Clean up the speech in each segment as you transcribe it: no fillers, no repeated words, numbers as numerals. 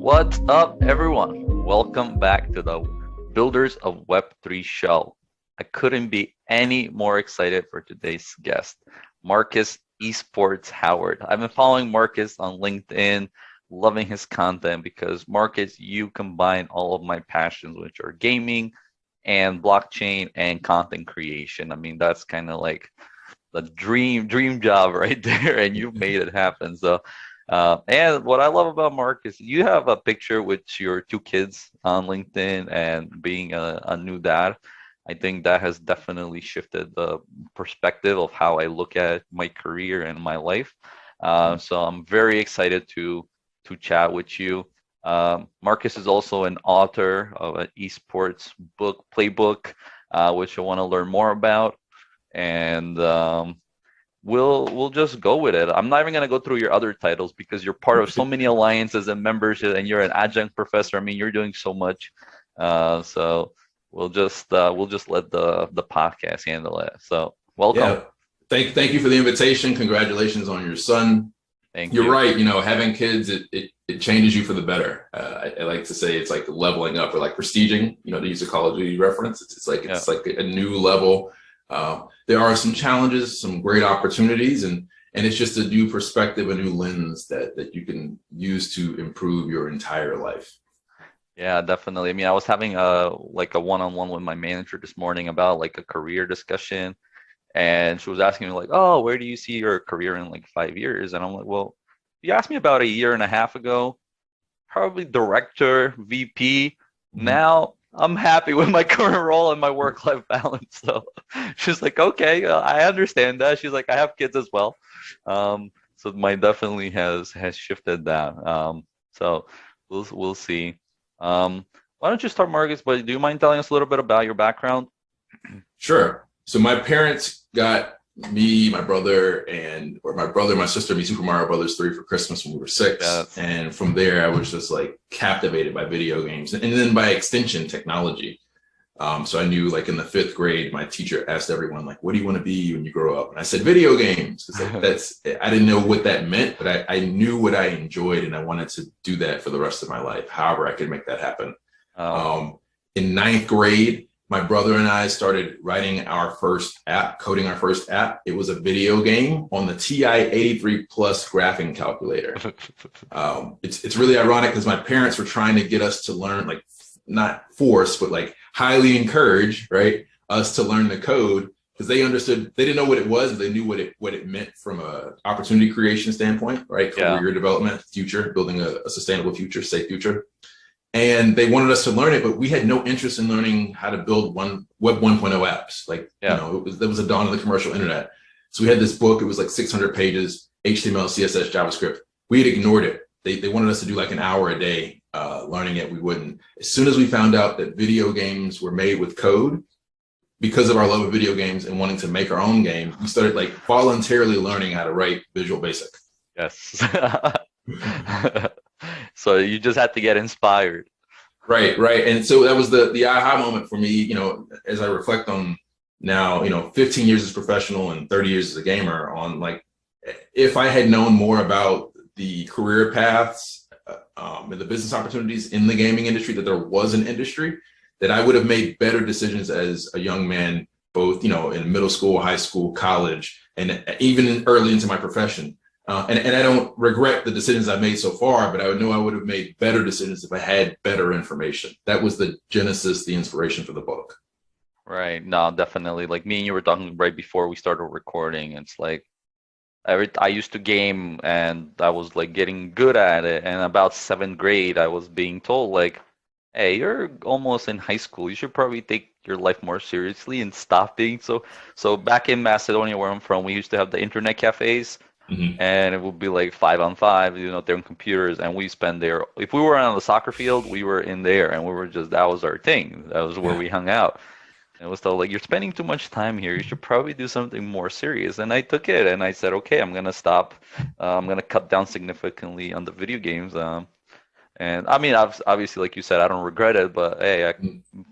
What's up, everyone? Welcome back to the Builders of Web3 show. I couldn't be any more excited for today's guest, Marcus Esports Howard. I've been following Marcus on LinkedIn, loving his content because Marcus, you combine all of my passions, which are gaming and blockchain and content creation. I mean, that's kind of like the dream job right there, and you made it happen. And what I love about Mark is you have a picture with your two kids on LinkedIn and being a new dad. I think that has definitely shifted the perspective of how I look at my career and my life. So I'm very excited to chat with you. Marcus is also an author of an esports book playbook, which I want to learn more about. And we'll just go with it. I'm not even gonna go through your other titles because you're part of so many alliances and membership, and you're an adjunct professor. I mean, you're doing so much. So we'll just let the podcast handle it. So welcome. Yeah, thank you for the invitation. Congratulations on your son. Thank You're you. right. Having kids, it changes you for the better. I like to say it's like leveling up or like prestiging. To use a Call of Duty reference, it's like a new level. There are some challenges, some great opportunities, and it's just a new perspective, a new lens that you can use to improve your entire life. Yeah, definitely. I mean, I was having a one-on-one with my manager this morning about like a career discussion, and she was asking me like, "Oh, where do you see your career in like 5 years?" And I'm like, "Well, you asked me about a year and a half ago, probably director, VP. Mhm. Now I'm happy with my current role and my work-life balance." So she's like, "Okay, I understand that." She's like, "I have kids as well." So mine definitely has shifted that. So we'll see. Why don't you start, Marcus? But do you mind telling us a little bit about your background? Sure. So my parents got me, my brother, and my sister, me Super Mario Brothers 3 for Christmas when we were Yeah, 6. And from there, I was just like captivated by video games and then by extension technology. So I knew like in the 5th grade, my teacher asked everyone like, "What do you want to be when you grow up?" And I said, "Video games." It's like I didn't know what that meant, but I knew what I enjoyed and I wanted to do that for the rest of my life. However, I could make that happen. oh, Um, in 9th grade, my brother and I started writing our first app, coding our first app. It was a video game on the TI-83 Plus graphing calculator. It's really ironic because my parents were trying to get us to learn, like not force, but like highly encourage, right, us to learn the code because they understood, they didn't know what it was, but they knew what it meant from a opportunity creation standpoint, right? yeah. Career development, future, building a sustainable future, safe future. And they wanted us to learn it, but we had no interest in learning how to build Web 1.0 apps. Like, Yeah. there was a dawn of the commercial internet. So we had this book, it was like 600 pages, HTML, CSS, JavaScript. We had ignored it. They wanted us to do like an hour a day learning it. We wouldn't. As soon as we found out that video games were made with code, because of our love of video games and wanting to make our own game, we started like voluntarily learning how to write Visual Basic. Yes. So you just had to get inspired. Right, right. And so that was the aha moment for me, as I reflect on now, 15 years as a professional and 30 years as a gamer, on like, if I had known more about the career paths and the business opportunities in the gaming industry, that there was an industry, that I would have made better decisions as a young man, both, in middle school, high school, college, and even early into my profession. And I don't regret the decisions I've made so far, but I know I would have made better decisions if I had better information. That was the genesis, the inspiration for the book. Right. No, definitely. Like me and you were talking right before we started recording. It's like I used to game and I was like getting good at it. And about 7th grade, I was being told like, "Hey, you're almost in high school. You should probably take your life more seriously and stop being so." So back in Macedonia, where I'm from, we used to have the internet cafes. Mm-hmm. And it would be like 5-on-5, they're on computers, and we spend there. If we were on the soccer field, we were in there, and we were just that was our thing. That was where Yeah. we hung out. And it was told like, "You're spending too much time here. You should probably do something more serious." And I took it, and I said, "Okay, I'm gonna stop. I'm gonna cut down significantly on the video games." And I mean, obviously, like you said, I don't regret it, but hey, I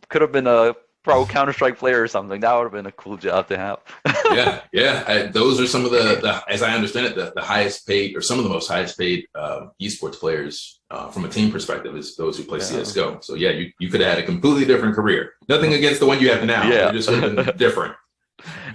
could have been a pro Counter-Strike player or something. That would have been a cool job to have. Yeah, yeah. Those are some of the, as I understand it, the highest paid, or some of the most highest paid esports players from a team perspective is those who play Yeah. CS:GO. So yeah, you could have had a completely different career. Nothing against the one you have now. Yeah. It just would have been different.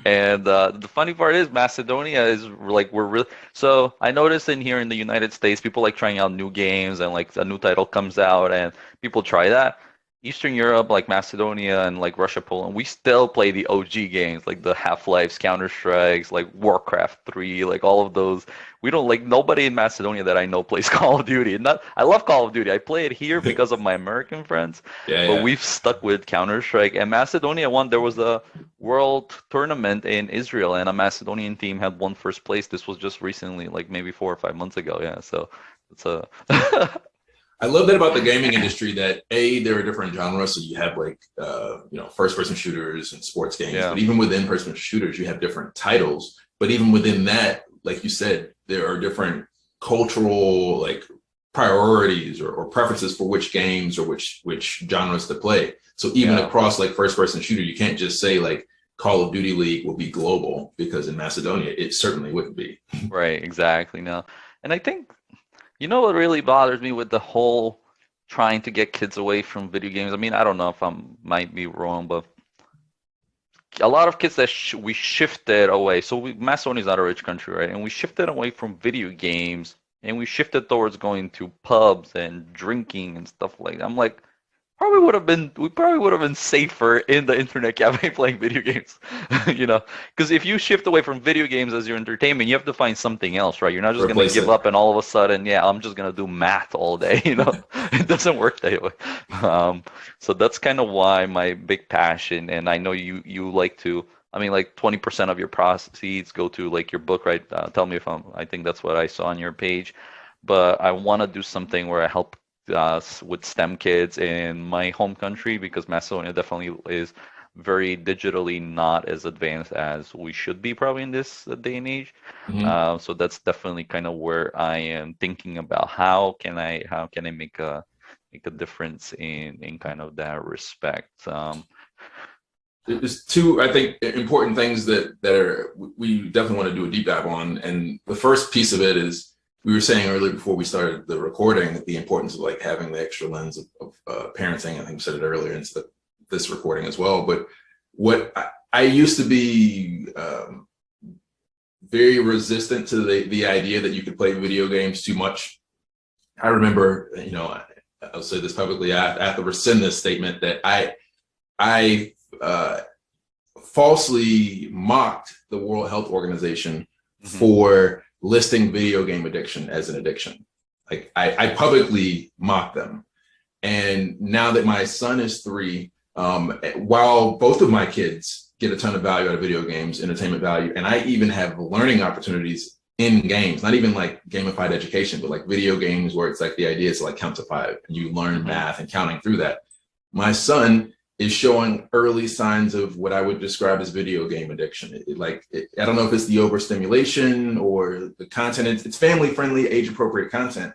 And the funny part is Macedonia is like we're really so I noticed in here in the United States people like trying out new games and like a new title comes out and people try that. Eastern Europe like Macedonia and like Russia, Poland, we still play the OG games like the Half-Lives, Counter-Strikes, like Warcraft 3, like all of those. We don't like nobody in Macedonia that I know plays Call of Duty. Not I love Call of Duty. I play it here because of my American friends, Yeah, but yeah. we've stuck with Counter-Strike and Macedonia won. There was a world tournament in Israel, and a Macedonian team had won first place. This was just recently, like maybe 4 or 5 months ago. Yeah, so it's a I love that about the gaming industry that there are different genres. So you have like first person shooters and sports games, yeah, but even within first person shooters, you have different titles. But even within that, like you said, there are different cultural like priorities or preferences for which games or which genres to play. So even yeah, across like first person shooter, you can't just say like Call of Duty League will be global, because in Macedonia it certainly wouldn't be. right, exactly. Now, and I think you know what really bothers me with the whole trying to get kids away from video games. I mean, I don't know if I might be wrong, but a lot of kids that we shifted away. So Macedonia is not a rich country, right? And we shifted away from video games and we shifted towards going to pubs and drinking and stuff like that. I'm like, we probably would have been safer in the internet cafe playing video games, you know, because if you shift away from video games as your entertainment, you have to find something else, right? You're not just gonna Replace give it. up and all of a sudden, yeah, I'm just gonna do math all day, you know, it doesn't work that way. So that's kind of why my big passion, and I know you like to. I mean, like 20% of your proceeds go to like your book, right? Tell me if I think that's what I saw on your page, but I want to do something where I help with STEM kids in my home country because Macedonia definitely is very digitally not as advanced as we should be probably in this day and age. Mhm. So that's definitely kind of where I am thinking about how can I make a difference in kind of that respect. There's two, I think, important things that are we definitely want to do a deep dive on. And the first piece of it is we were saying earlier before we started the recording the importance of like having the extra lens of parenting. I think we said it earlier into this recording as well. But what I used to be very resistant to the idea that you could play video games too much. I remember, I'll say this publicly. I have to rescind this statement that I falsely mocked the World Health Organization Mhm. for listing video game addiction as an addiction. Like I publicly mocked them. And now that my son is 3, while both of my kids get a ton of value out of video games, entertainment value, and I even have learning opportunities in games, not even like gamified education, but like video games where it's like the idea is to like count to 5 and you learn Mhm. math and counting through that. My son is showing early signs of what I would describe as video game addiction. I don't know if it's the overstimulation or the content. It's family friendly, age appropriate content,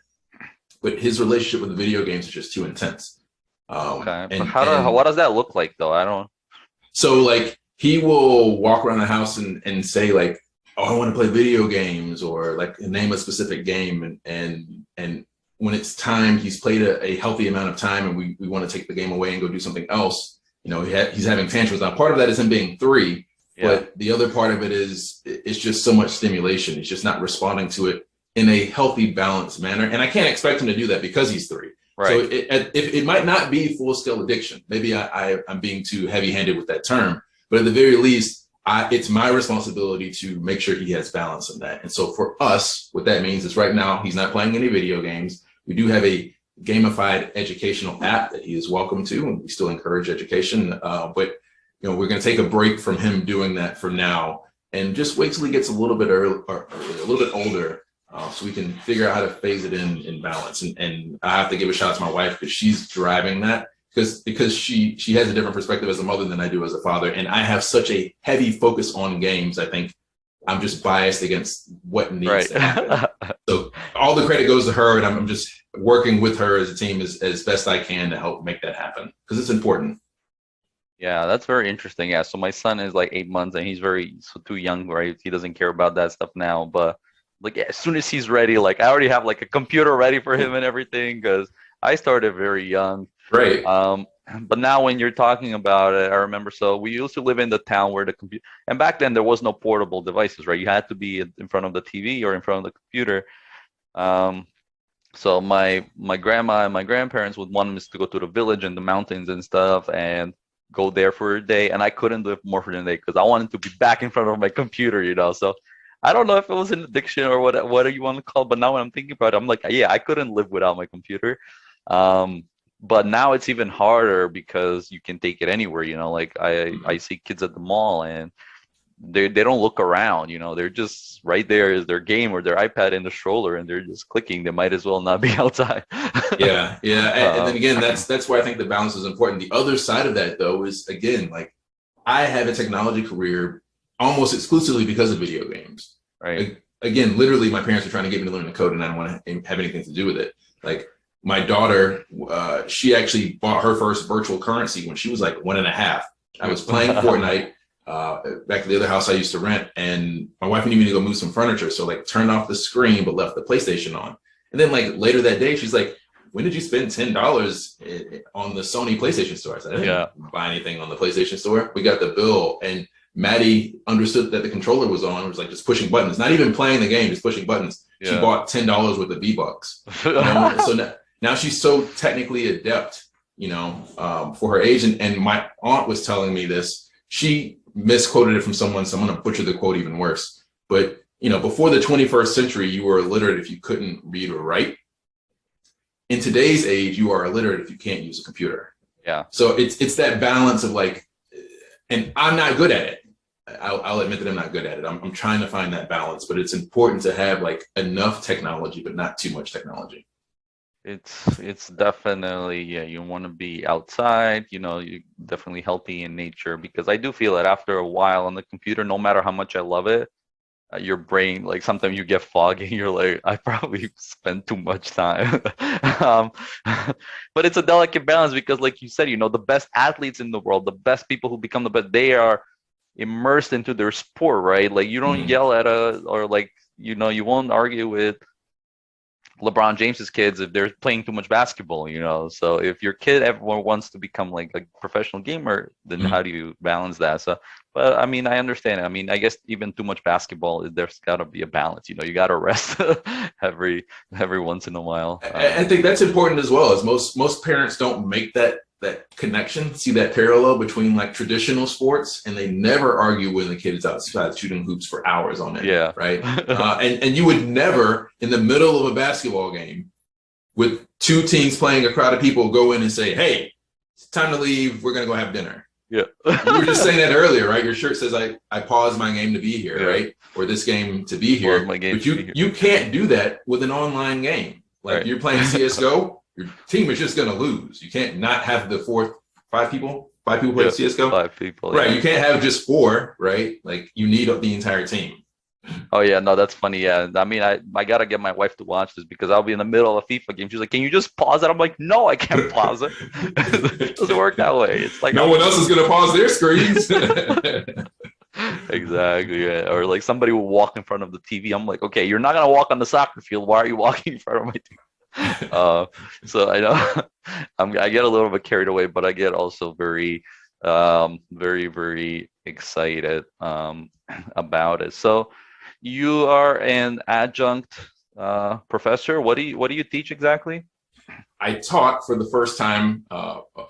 but his relationship with the video games is just too intense. Okay, but And what does that look like though? I don't. so like he will walk around the house and say like, "Oh, I want to play video games," or like name a specific game, and when it's time, he's played a healthy amount of time, and we want to take the game away and go do something else. He's having tantrums. Now, part of that is him being 3, Yeah. but the other part of it is it's just so much stimulation. He's just not responding to it in a healthy, balanced manner, and I can't expect him to do that because he's 3. So Right. it might not be full scale addiction. Maybe I'm being too heavy handed with that term, but at the very least, it's my responsibility to make sure he has balance in that. And so for us, what that means is right now he's not playing any video games. We do have a gamified educational app that he is welcome to, and we still encourage education. But we're going to take a break from him doing that for now, and just wait till he gets a little bit early, or a little bit older, so we can figure out how to phase it in balance. And I have to give a shout out to my wife because she's driving that. Because she has a different perspective as a mother than I do as a father, and I have such a heavy focus on games. I think I'm just biased against what needs to happen. Right. So all the credit goes to her, and I'm just working with her as a team as best I can to help make that happen because it's important. Yeah, that's very interesting. Yeah, so my son is like 8 months and he's very so too young, right? He doesn't care about that stuff now. But like as soon as he's ready, like I already have like a computer ready for him and everything because I started very young. Right. Um, but now when you're talking about it, I remember so we used to live in the town where the computer and back then there was no portable devices, right? You had to be in front of the TV or in front of the computer. Um, so my grandma and my grandparents would want us to go to the village and the mountains and stuff and go there for a day. And I couldn't live more for a day because I wanted to be back in front of my computer, you know. So I don't know if it was an addiction or what do you want to call it, but now when I'm thinking about it, I'm like, yeah, I couldn't live without my computer. Um, but now it's even harder because you can take it anywhere, you know. Like I Mhm. see kids at the mall and they don't look around, you know, they're just right there is their game or their iPad in the stroller and they're just clicking. They might as well not be outside. Yeah, yeah. And then um, again, that's why I think the balance is important. The other side of that though is again, like I have a technology career almost exclusively because of video games. right. Again, literally, my parents were trying to get me to learn the code, and I didn't want to have anything to do with it. Like my daughter, she actually bought her first virtual currency when she was like 1.5. I was playing Fortnite back at the other house I used to rent, and my wife needed me to go move some furniture, so like turned off the screen but left the PlayStation on. And then like later that day, she's like, "When did you spend $10 on the Sony PlayStation Store?" I said, "I didn't Yeah. buy anything on the PlayStation Store. We got the bill." And Maddie understood that the controller was on. It was like just pushing buttons, not even playing the game, just pushing buttons. She Yeah. bought $10 worth of V-Bucks, you know. So now she's so technically adept, you know, for her age. And my aunt was telling me this. She misquoted it from someone, so I'm going to butcher the quote even worse. But you know, before the 21st century, you were illiterate if you couldn't read or write. In today's age, you are illiterate if you can't use a computer. Yeah. So it's that balance of like, and I'm not good at it. I'll admit that I'm not good at it. I'm trying to find that balance, but it's important to have like enough technology, but not too much technology. It's definitely, yeah, you want to be outside, you know, you definitely healthy in nature because I do feel that after a while on the computer, no matter how much I love it, your brain like sometimes you get foggy and you're like I probably spent too much time. um, but it's a delicate balance because like you said, you know, the best athletes in the world, the best people who become the best, they are immersed into their sport, right? Like you don't Mm-hmm. yell at a or like you know you won't argue with LeBron James's kids if they're playing too much basketball, you know. So if your kid ever wants to become like a professional gamer, then Mm-hmm. how do you balance that? So, but I mean, I understand. I mean, I guess even too much basketball, there's got to be a balance. You know, you got to rest every every once in a while. I think that's important as well. As most parents don't make that connection, see that parallel between like traditional sports, and they never argue when the kid is outside shooting hoops for hours on end, Yeah. right? And you would never in the middle of a basketball game with two teams playing a crowd of people go in and say, "Hey, it's time to leave. We're gonna go have dinner." Yeah. You were just saying that earlier, right? Your shirt says I paused my game to be here, Yeah. right? Or this game to be Pause here. my game But to be you here. you can't do that with an online game. Like Right. you're playing CS:GO, your team is just gonna lose. You can't not have the five people play Yeah. CS:GO. 5 people. Right. Yeah. You can't have just four, right? Like you need the entire team. Oh yeah, no, that's funny. Yeah, I mean, I gotta get my wife to watch this because I'll be in the middle of a FIFA game. She's like, "Can you just pause it?" I'm like, "No, I can't pause it. It doesn't work that way. It's like No I'm one else is gonna pause their screens. exactly, yeah." Or like somebody will walk in front of the TV. I'm like, "Okay, you're not gonna walk on the soccer field. Why are you walking in front of my TV?" So I know I get a little bit carried away, but I get also very, very excited about it. So. You are an adjunct professor. What do you teach exactly? I taught for the first time,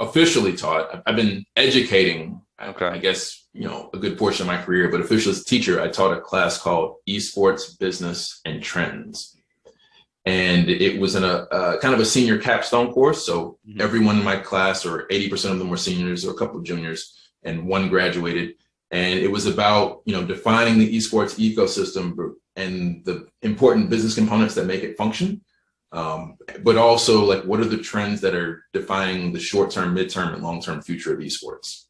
officially taught. I've been educating, I Okay. guess, you know, a good portion of my career, but officially as a teacher, I taught a class called Esports Business and Trends. And it was in a kind of a senior capstone course. So Hmm. everyone in my class, or 80% of them were seniors, or a couple of juniors, and one graduated. And it was about, you know, defining the esports ecosystem and the important business components that make it function, but also like what are the trends that are defining the short term, midterm, and long term future of esports.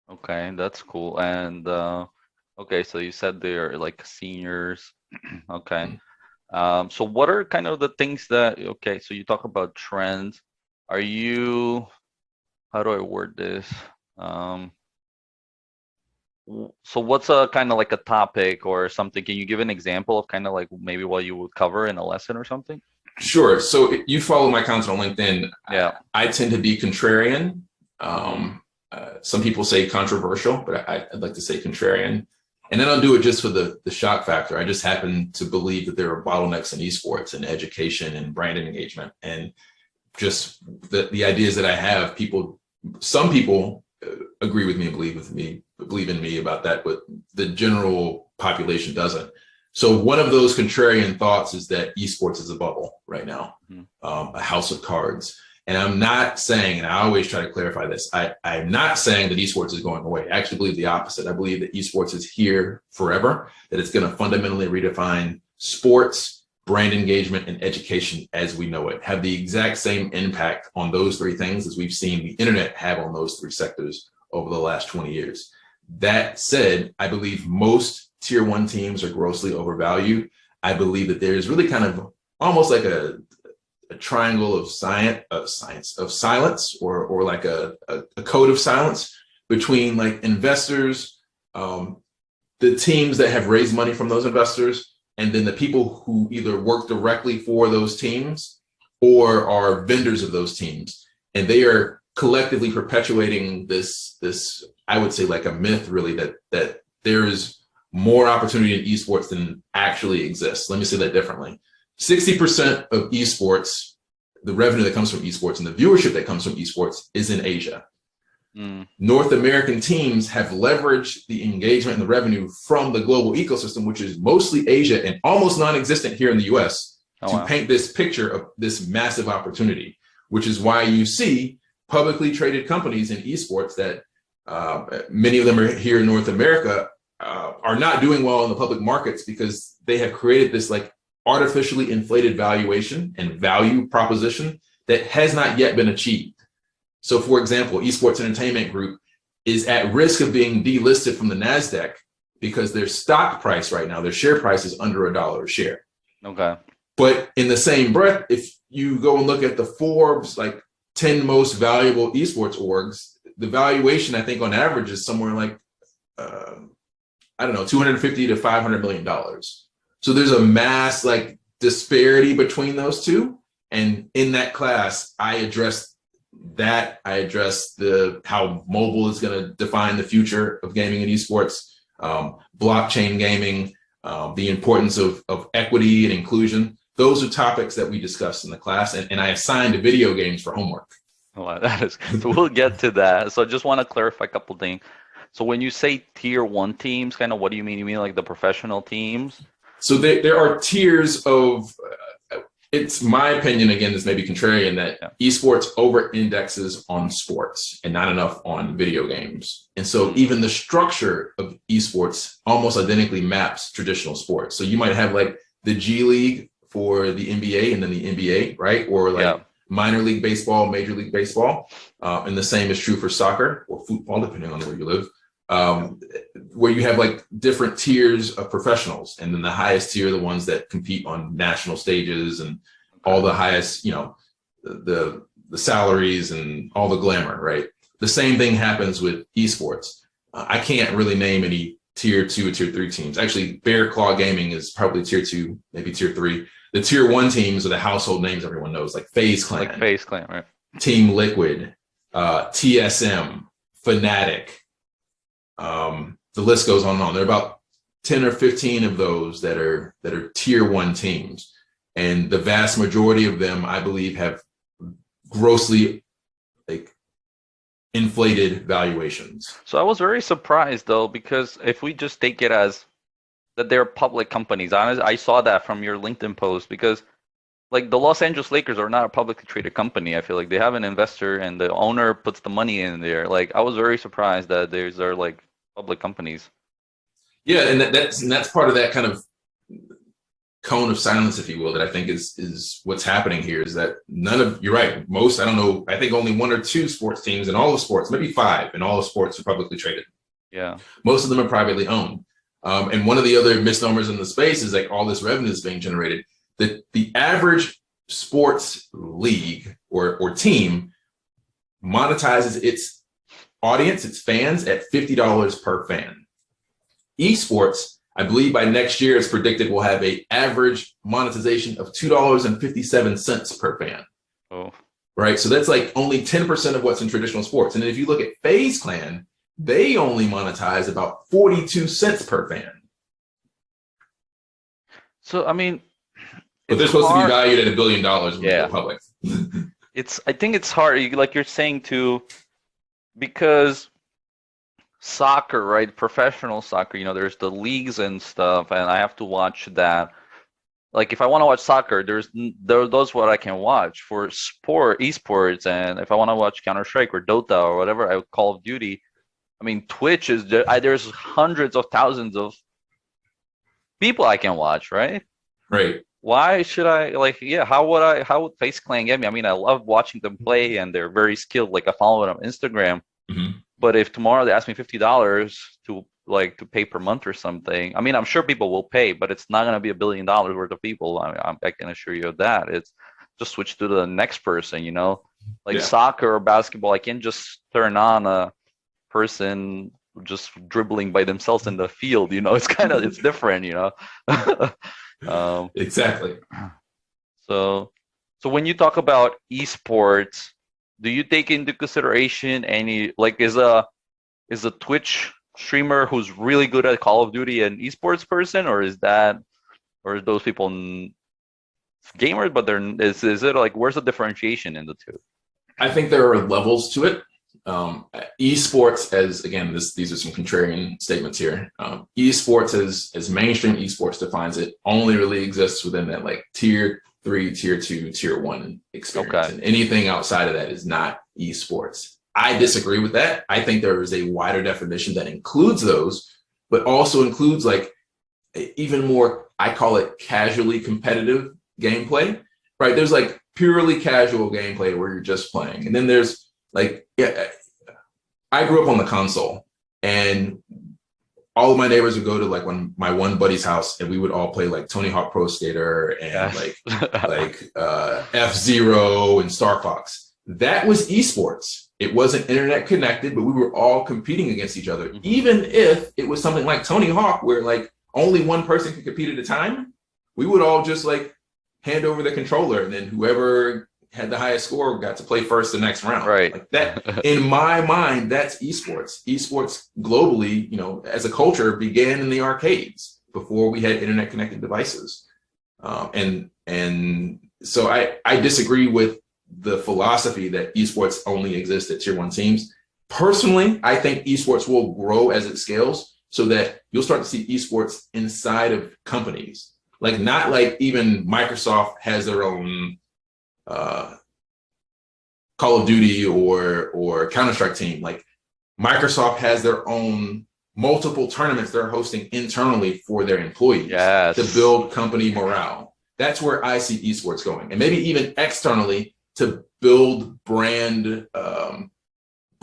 Okay, that's cool. And okay, so you said they're like seniors. Okay. So what are kind of the things that, okay, so you talk about trends. Are you, how do I word this? Um, so what's a kind of like a topic or something? Can you give an example of kind of like maybe what you would cover in a lesson or something? Sure. So you follow my content on LinkedIn. Yeah. I tend to be contrarian. Mm-hmm. Some people say controversial, but I'd like to say contrarian. And I don't do it just for the shock factor. I just happen to believe that there are bottlenecks in esports and education and brand engagement. And just the ideas that I have, some people agree with me and believe in me about that, but the general population doesn't. So one of those contrarian thoughts is that esports is a bubble right now, a house of cards. And I'm not saying, and I always try to clarify this, I'm not saying that esports is going away. I actually believe the opposite. I believe that esports is here forever, that it's going to fundamentally redefine sports, brand engagement, and education as we know it, have the exact same impact on those three things as we've seen the internet have on those three sectors over the last 20 years. That said, I believe most tier one teams are grossly overvalued. I believe that there's really kind of almost like a triangle of silence, or like a code of silence between like investors, the teams that have raised money from those investors, and then the people who either work directly for those teams or are vendors of those teams. And they are collectively perpetuating this I would say like a myth really, that there is more opportunity in esports than actually exists. Let me say that differently. 60% of esports, the revenue that comes from esports and the viewership that comes from esports is in Asia. North American teams have leveraged the engagement and the revenue from the global ecosystem, which is mostly Asia and almost non-existent here in the US, to paint this picture of this massive opportunity, which is why you see publicly traded companies in esports that many of them are here in North America are not doing well in the public markets because they have created this like artificially inflated valuation and value proposition that has not yet been achieved. So for example, Esports Entertainment Group is at risk of being delisted from the NASDAQ because their stock price right now, their share price is under $1 a share. Okay. But in the same breath, if you go and look at the Forbes, like 10 most valuable esports orgs, the valuation, I think on average is somewhere like, I don't know, $250 to $500 million. So there's a mass like disparity between those two. And in that class, I addressed that. I addressed how mobile is going to define the future of gaming and esports, blockchain gaming, the importance of equity and inclusion. Those are topics that we discussed in the class, and I assigned video games for homework. Oh, that is, so we'll get to that. So I just want to clarify a couple things. So when you say tier one teams, kind of what do you mean? You mean like the professional teams? So there are tiers of, it's my opinion, again, this may be contrarian, that esports over indexes on sports and not enough on video games. And so even the structure of esports almost identically maps traditional sports. So you might have like the G League for the NBA and then the NBA, right? Or like minor league baseball, major league baseball. And the same is true for soccer or football, depending on where you live. Where you have like different tiers of professionals, and then the highest tier are the ones that compete on national stages and all the highest, you know, the salaries and all the glamour, right? The same thing happens with esports. I can't really name any tier 2 or tier 3 teams. Actually, Bear Claw Gaming is probably tier 2, maybe tier 3. The tier 1 teams are the household names everyone knows, like FaZe Clan. Like FaZe Clan, right? Team Liquid, TSM, Fnatic. The list goes on and on. There are about 10 or 15 of those that are tier 1 teams. And the vast majority of them, I believe, have grossly like inflated valuations. So I was very surprised though, because if we just take it as that they're public companies, I saw that from your LinkedIn post, because like the Los Angeles Lakers are not a publicly traded company. I feel like they have an investor and the owner puts the money in there. Like I was very surprised that these are like public companies. Yeah, and that's part of that kind of cone of silence, if you will, that I think is what's happening here, is that you're right, most, I don't know, I think only 1 or 2 sports teams in all of sports, maybe 5 in all of sports, are publicly traded. Yeah. Most of them are privately owned. And one of the other misnomers in the space is like all this revenue is being generated. The average sports league or team monetizes its audience, its fans, at $50 per fan. Esports, I believe by next year, it's predicted will have an average monetization of $2.57 per fan. Oh, right? So that's like only 10% of what's in traditional sports. And then if you look at FaZe Clan, they only monetize about 42 cents per fan. so I mean, But they're it's supposed to be hard. valued at $1 billion when they Yeah, go public. I think it's hard. Like you're saying too, because soccer, right? Professional soccer, there's the leagues and stuff, and I have to watch that. Like if I want to watch soccer, those what I can watch for esports, and if I want to watch Counter Strike or Dota or whatever, Call of Duty. I mean, Twitch is there's hundreds of thousands of people I can watch, right? Right. Why should I yeah, how would FaZe Clan get me? I mean, I love watching them play and they're very skilled. Like I follow them on Instagram. Mm-hmm. But if tomorrow they ask me $50 to pay per month or something, I mean, I'm sure people will pay, but it's not gonna be $1 billion worth of people. I can assure you of that. It's just switch to the next person, like soccer or basketball. I can't just turn on a person just dribbling by themselves in the field. It's different. Exactly. So, when you talk about esports, do you take into consideration any is a Twitch streamer who's really good at Call of Duty an esports person, or is those people gamers? But is it like where's the differentiation in the two? I think there are levels to it. Esports, as again, these are some contrarian statements here. Esports as mainstream esports defines it, only really exists within that like tier 3, tier 2, tier 1 experience. Okay. And anything outside of that is not esports. I disagree with that. I think there is a wider definition that includes those, but also includes like even more, I call it casually competitive gameplay, right? There's like purely casual gameplay where you're just playing. And then there's like, I grew up on the console, and all of my neighbors would go to like my one buddy's house, and we would all play like Tony Hawk Pro Skater and like F-Zero and Star Fox. That was esports. It wasn't internet connected, but we were all competing against each other. Mm-hmm. Even if it was something like Tony Hawk, where like only one person could compete at a time, we would all just like hand over the controller, and then whoever had the highest score got to play first the next round. Right. Like that, in my mind, that's esports. Esports globally, as a culture, began in the arcades before we had internet connected devices. And so I disagree with the philosophy that esports only exist at tier 1 teams. Personally, I think esports will grow as it scales so that you'll start to see esports inside of companies. Like not like even Microsoft has their own Call of Duty or Counter-Strike team. Like Microsoft has their own multiple tournaments they're hosting internally for their employees to build company morale. That's where I see esports going, and maybe even externally to build brand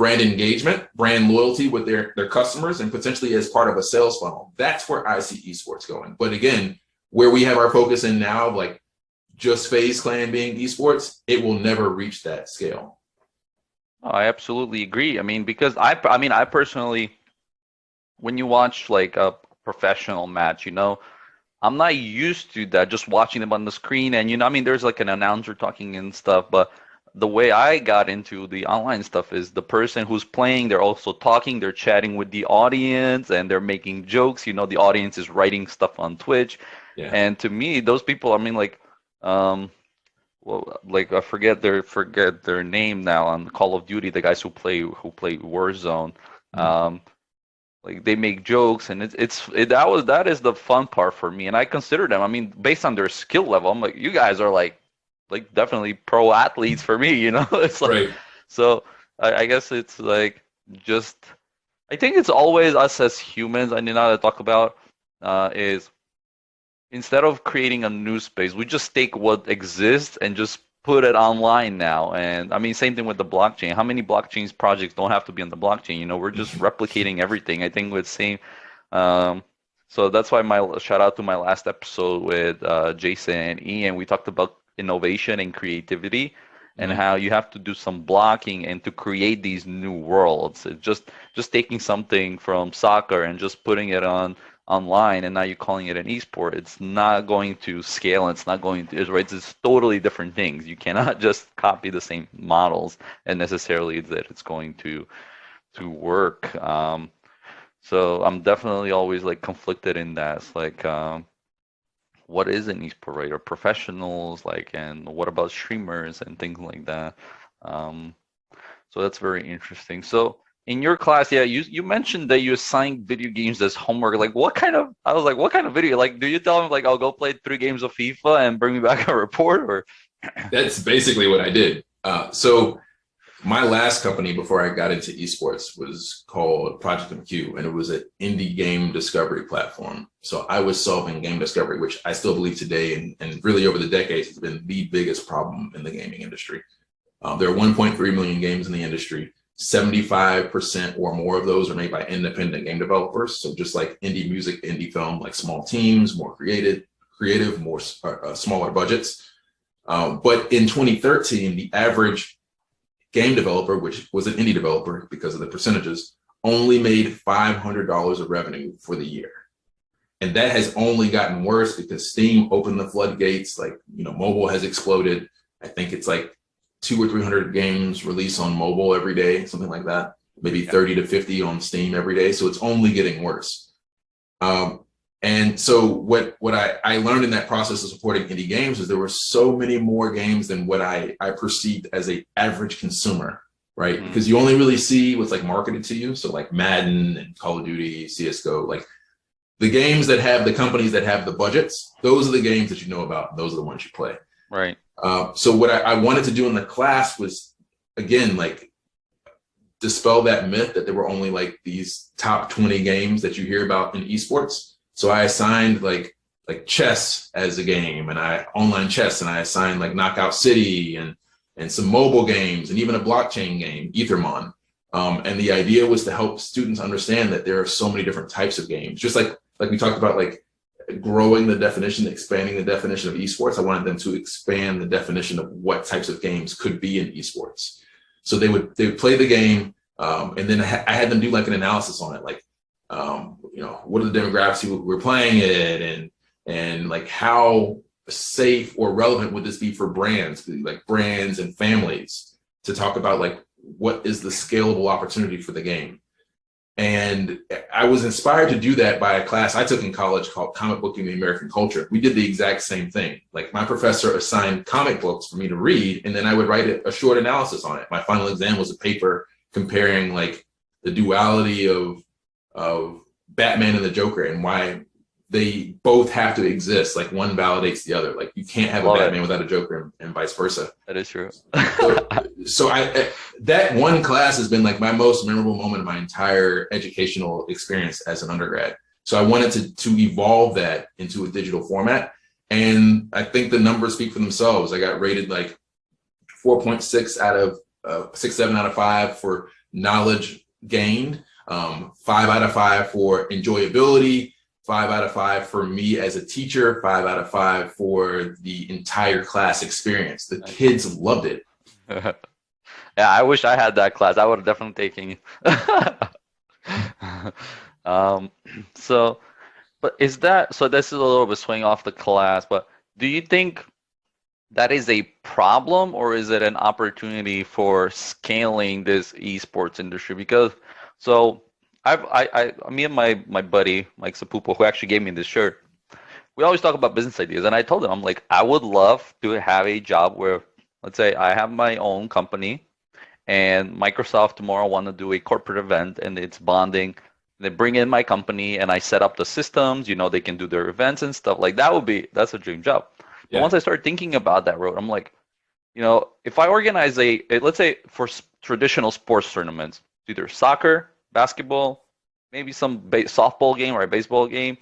engagement, brand loyalty with their customers, and potentially as part of a sales funnel. That's where I see esports going. But again, where we have our focus in now, like just FaZe Clan being esports, it will never reach that scale. Oh, I absolutely agree. I mean, because I personally, when you watch like a professional match, I'm not used to that, just watching them on the screen. And, I mean, there's like an announcer talking and stuff, but the way I got into the online stuff is the person who's playing, they're also talking, they're chatting with the audience, and they're making jokes. The audience is writing stuff on Twitch. Yeah. And to me, those people, I mean, like, well, like I forget their name now on Call of Duty, the guys who play Warzone. Mm-hmm. Like they make jokes, and that is the fun part for me. And I consider them, I mean, based on their skill level, I'm like, you guys are like definitely pro athletes for me, It's like, right. So I guess it's like just, I think it's always us as humans. I need to talk about is instead of creating a new space, we just take what exists and just put it online now. And I mean, same thing with the blockchain. How many blockchains projects don't have to be on the blockchain? We're just replicating everything. I think with same. So that's why my shout out to my last episode with Jason and Ian. We talked about innovation and creativity. and how you have to do some blocking and to create these new worlds. It's just taking something from soccer and just putting it on online, and now you're calling it an esport. It's not going to scale. It's not going to, right? It's totally different things. You cannot just copy the same models and necessarily that it's going to work. So I'm definitely always like conflicted in that. It's like, what is an esport, right? Or professionals, like, and what about streamers and things like that? Um, so that's very interesting. So in your class, yeah, you mentioned that you assigned video games as homework. Like, what kind of? I was like, what kind of video? Like, do you tell them like, I'll go play 3 games of FIFA and bring me back a report, or? That's basically what I did. So my last company before I got into esports was called Project MQ, and it was an indie game discovery platform. So I was solving game discovery, which I still believe today, and really over the decades, has been the biggest problem in the gaming industry. There are 1.3 million games in the industry. 75% or more of those are made by independent game developers. So just like indie music, indie film, like small teams, more creative, more smaller budgets. But in 2013, the average game developer, which was an indie developer because of the percentages, only made $500 of revenue for the year. And that has only gotten worse because Steam opened the floodgates. Like, mobile has exploded. I think it's like 200 or 300 games release on mobile every day, something like that. Maybe 30 to 50 on Steam every day. So it's only getting worse. And so what I learned in that process of supporting indie games is there were so many more games than what I perceived as a average consumer, right? Mm-hmm. Because you only really see what's like marketed to you. So like Madden and Call of Duty, CSGO, like the games that have the companies that have the budgets, those are the games that you know about. Those are the ones you play. Right. So what I wanted to do in the class was, again, like dispel that myth that there were only like these top 20 games that you hear about in esports. So I assigned like chess as a game, and online chess, and I assigned like Knockout City and some mobile games and even a blockchain game, Ethermon. And the idea was to help students understand that there are so many different types of games. Just like we talked about, like growing the definition, expanding the definition of esports. I wanted them to expand the definition of what types of games could be in esports. So they would play the game, and then I had them do like an analysis on it, like what are the demographics who were playing it, and like how safe or relevant would this be for brands, like brands and families, to talk about like what is the scalable opportunity for the game. And I was inspired to do that by a class I took in college called Comic Booking the American Culture. We did the exact same thing. Like my professor assigned comic books for me to read, and then I would write a short analysis on it. My final exam was a paper comparing like the duality of Batman and the Joker and why they both have to exist. Like one validates the other. Like you can't have a Batman without a Joker, and vice versa. That is true. so that one class has been like my most memorable moment of my entire educational experience as an undergrad. So I wanted to evolve that into a digital format. And I think the numbers speak for themselves. I got rated like 4.6 out of 7 out of 5 for knowledge gained, 5 out of 5 for enjoyability, 5 out of 5 for me as a teacher, 5 out of 5 for the entire class experience. The kids loved it. Yeah, I wish I had that class. I would have definitely taken it. So, but is that, so this is a little bit swing off the class, but do you think that is a problem, or is it an opportunity for scaling this esports industry? Because so me and my buddy Mike Sapupo, who actually gave me this shirt, we always talk about business ideas, and I told him, I'm like, I would love to have a job where, let's say, I have my own company, and Microsoft tomorrow want to do a corporate event, and it's bonding. They bring in my company, and I set up the systems. They can do their events and stuff. Like that's a dream job. But once I started thinking about that road, I'm like, if I organize let's say for traditional sports tournaments, either soccer, basketball, maybe some softball game or a baseball game.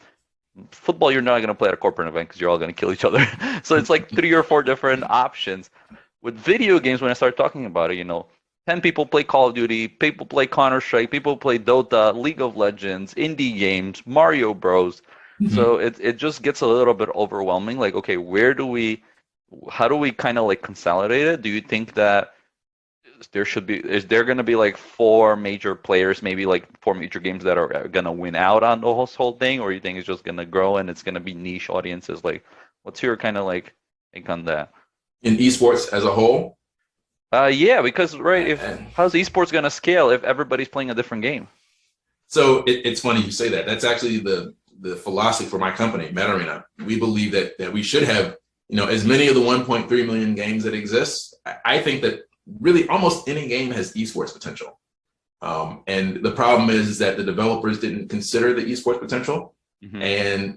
Football, you're not going to play at a corporate event because you're all going to kill each other. So it's like 3 or 4 different options. With video games, when I start talking about it, 10 people play Call of Duty, people play Counter-Strike, people play Dota, League of Legends, indie games, Mario Bros. Mm-hmm. So it just gets a little bit overwhelming. Like, okay, how do we kind of like consolidate it? Do you think that is there going to be like four major players, maybe like four major games that are going to win out on the whole thing, or you think it's just going to grow and it's going to be niche audiences? Like, what's your kind of like take on that? In esports as a whole. Yeah, because right, if And how's esports going to scale if everybody's playing a different game? so it's funny you say that. That's actually the philosophy for my company, MetaArena. We believe that we should have, as many of the 1.3 million games that exist. I think that really almost any game has esports potential. And the problem is that the developers didn't consider the esports potential, Mm-hmm.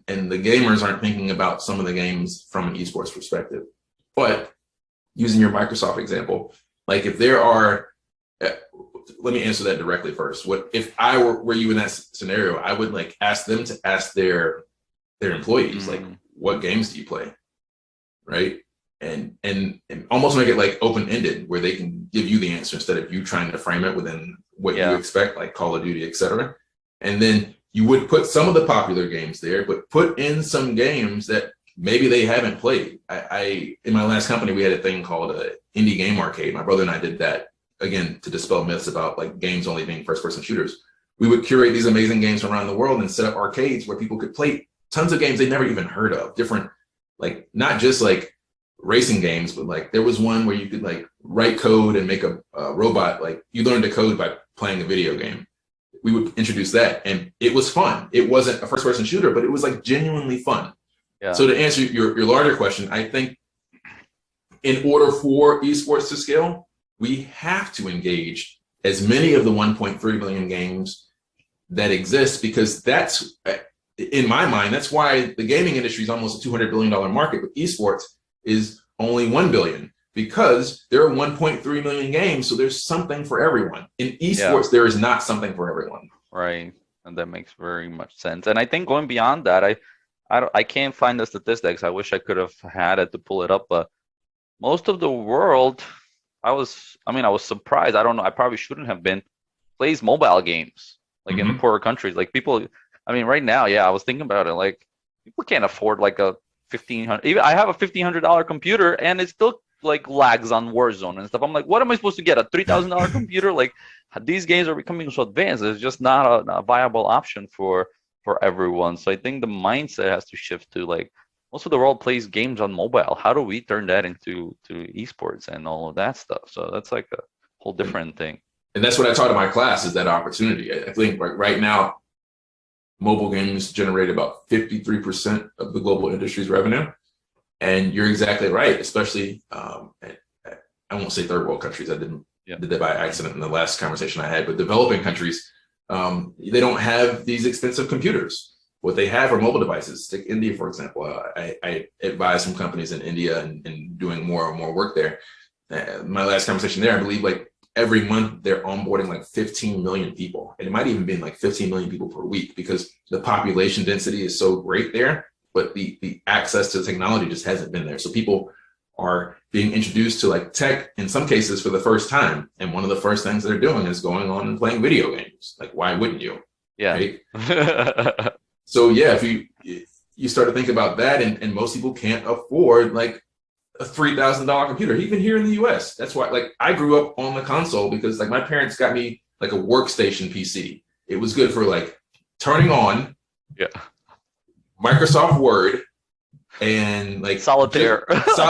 and the gamers aren't thinking about some of the games from an esports perspective. But using your Microsoft example, like if there are, let me answer that directly first. What if I were you in that scenario? I would like ask them to ask their employees, like, what games do you play, right? And almost make it like open-ended, where they can give you the answer instead of you trying to frame it within what you expect, like Call of Duty, etc. And then you would put some of the popular games there, but put in some games that maybe they haven't played. I in my last company, we had a thing called indie game arcade. My brother and I did that, again, to dispel myths about like games only being first-person shooters. We would curate these amazing games from around the world and set up arcades where people could play tons of games they never even heard of, different, like not just like racing games, but like there was one where you could like write code and make a robot. Like you learned to code by playing a video game. We would introduce that, and it was fun. It wasn't a first-person shooter, but it was like genuinely fun. Yeah. So to answer your larger question, I think in order for esports to scale, we have to engage as many of the 1.3 million games that exist, because that's, in my mind, that's why the gaming industry is almost a $200 billion market, but esports is only 1 billion, because there are 1.3 million games. So there's something for everyone. In esports, there is not something for everyone. Right. And that makes very much sense. And I think going beyond that, I can't find the statistics. I wish I could have had it to pull it up, but most of the world, I was surprised. I don't know. I probably shouldn't have been, plays mobile games, like in the poorer countries. Like people, right now, I was thinking about it. Like people can't afford like a 1,500. Even I have a $1,500 computer, and it still like lags on Warzone and stuff. I'm like, what am I supposed to get? A $3,000 computer? Like these games are becoming so advanced. It's just not a viable option for everyone. So I think the mindset has to shift to like, most of the world plays games on mobile. How do we turn that into esports and all of that stuff? So that's like a whole different thing. And that's what I taught in my class, is that opportunity. I think right now, mobile games generate about 53% of the global industry's revenue. And you're exactly right, especially, I won't say third world countries. I did that by accident in the last conversation I had, but developing countries, they don't have these expensive computers. What they have are mobile devices. Take India, for example. I advise some companies in India and doing more and more work there. My last conversation there, I believe like every month they're onboarding like 15 million people. And it might even be like 15 million people per week, because the population density is so great there, but the access to the technology just hasn't been there. So people are being introduced to like tech in some cases for the first time. And one of the first things they're doing is going on and playing video games. Like, why wouldn't you? Yeah. Right? So yeah, if you start to think about that, and most people can't afford like a $3,000 computer, even here in the US. That's why, like, I grew up on the console, because like my parents got me like a workstation PC. It was good for like turning on Microsoft Word, and like Solitaire.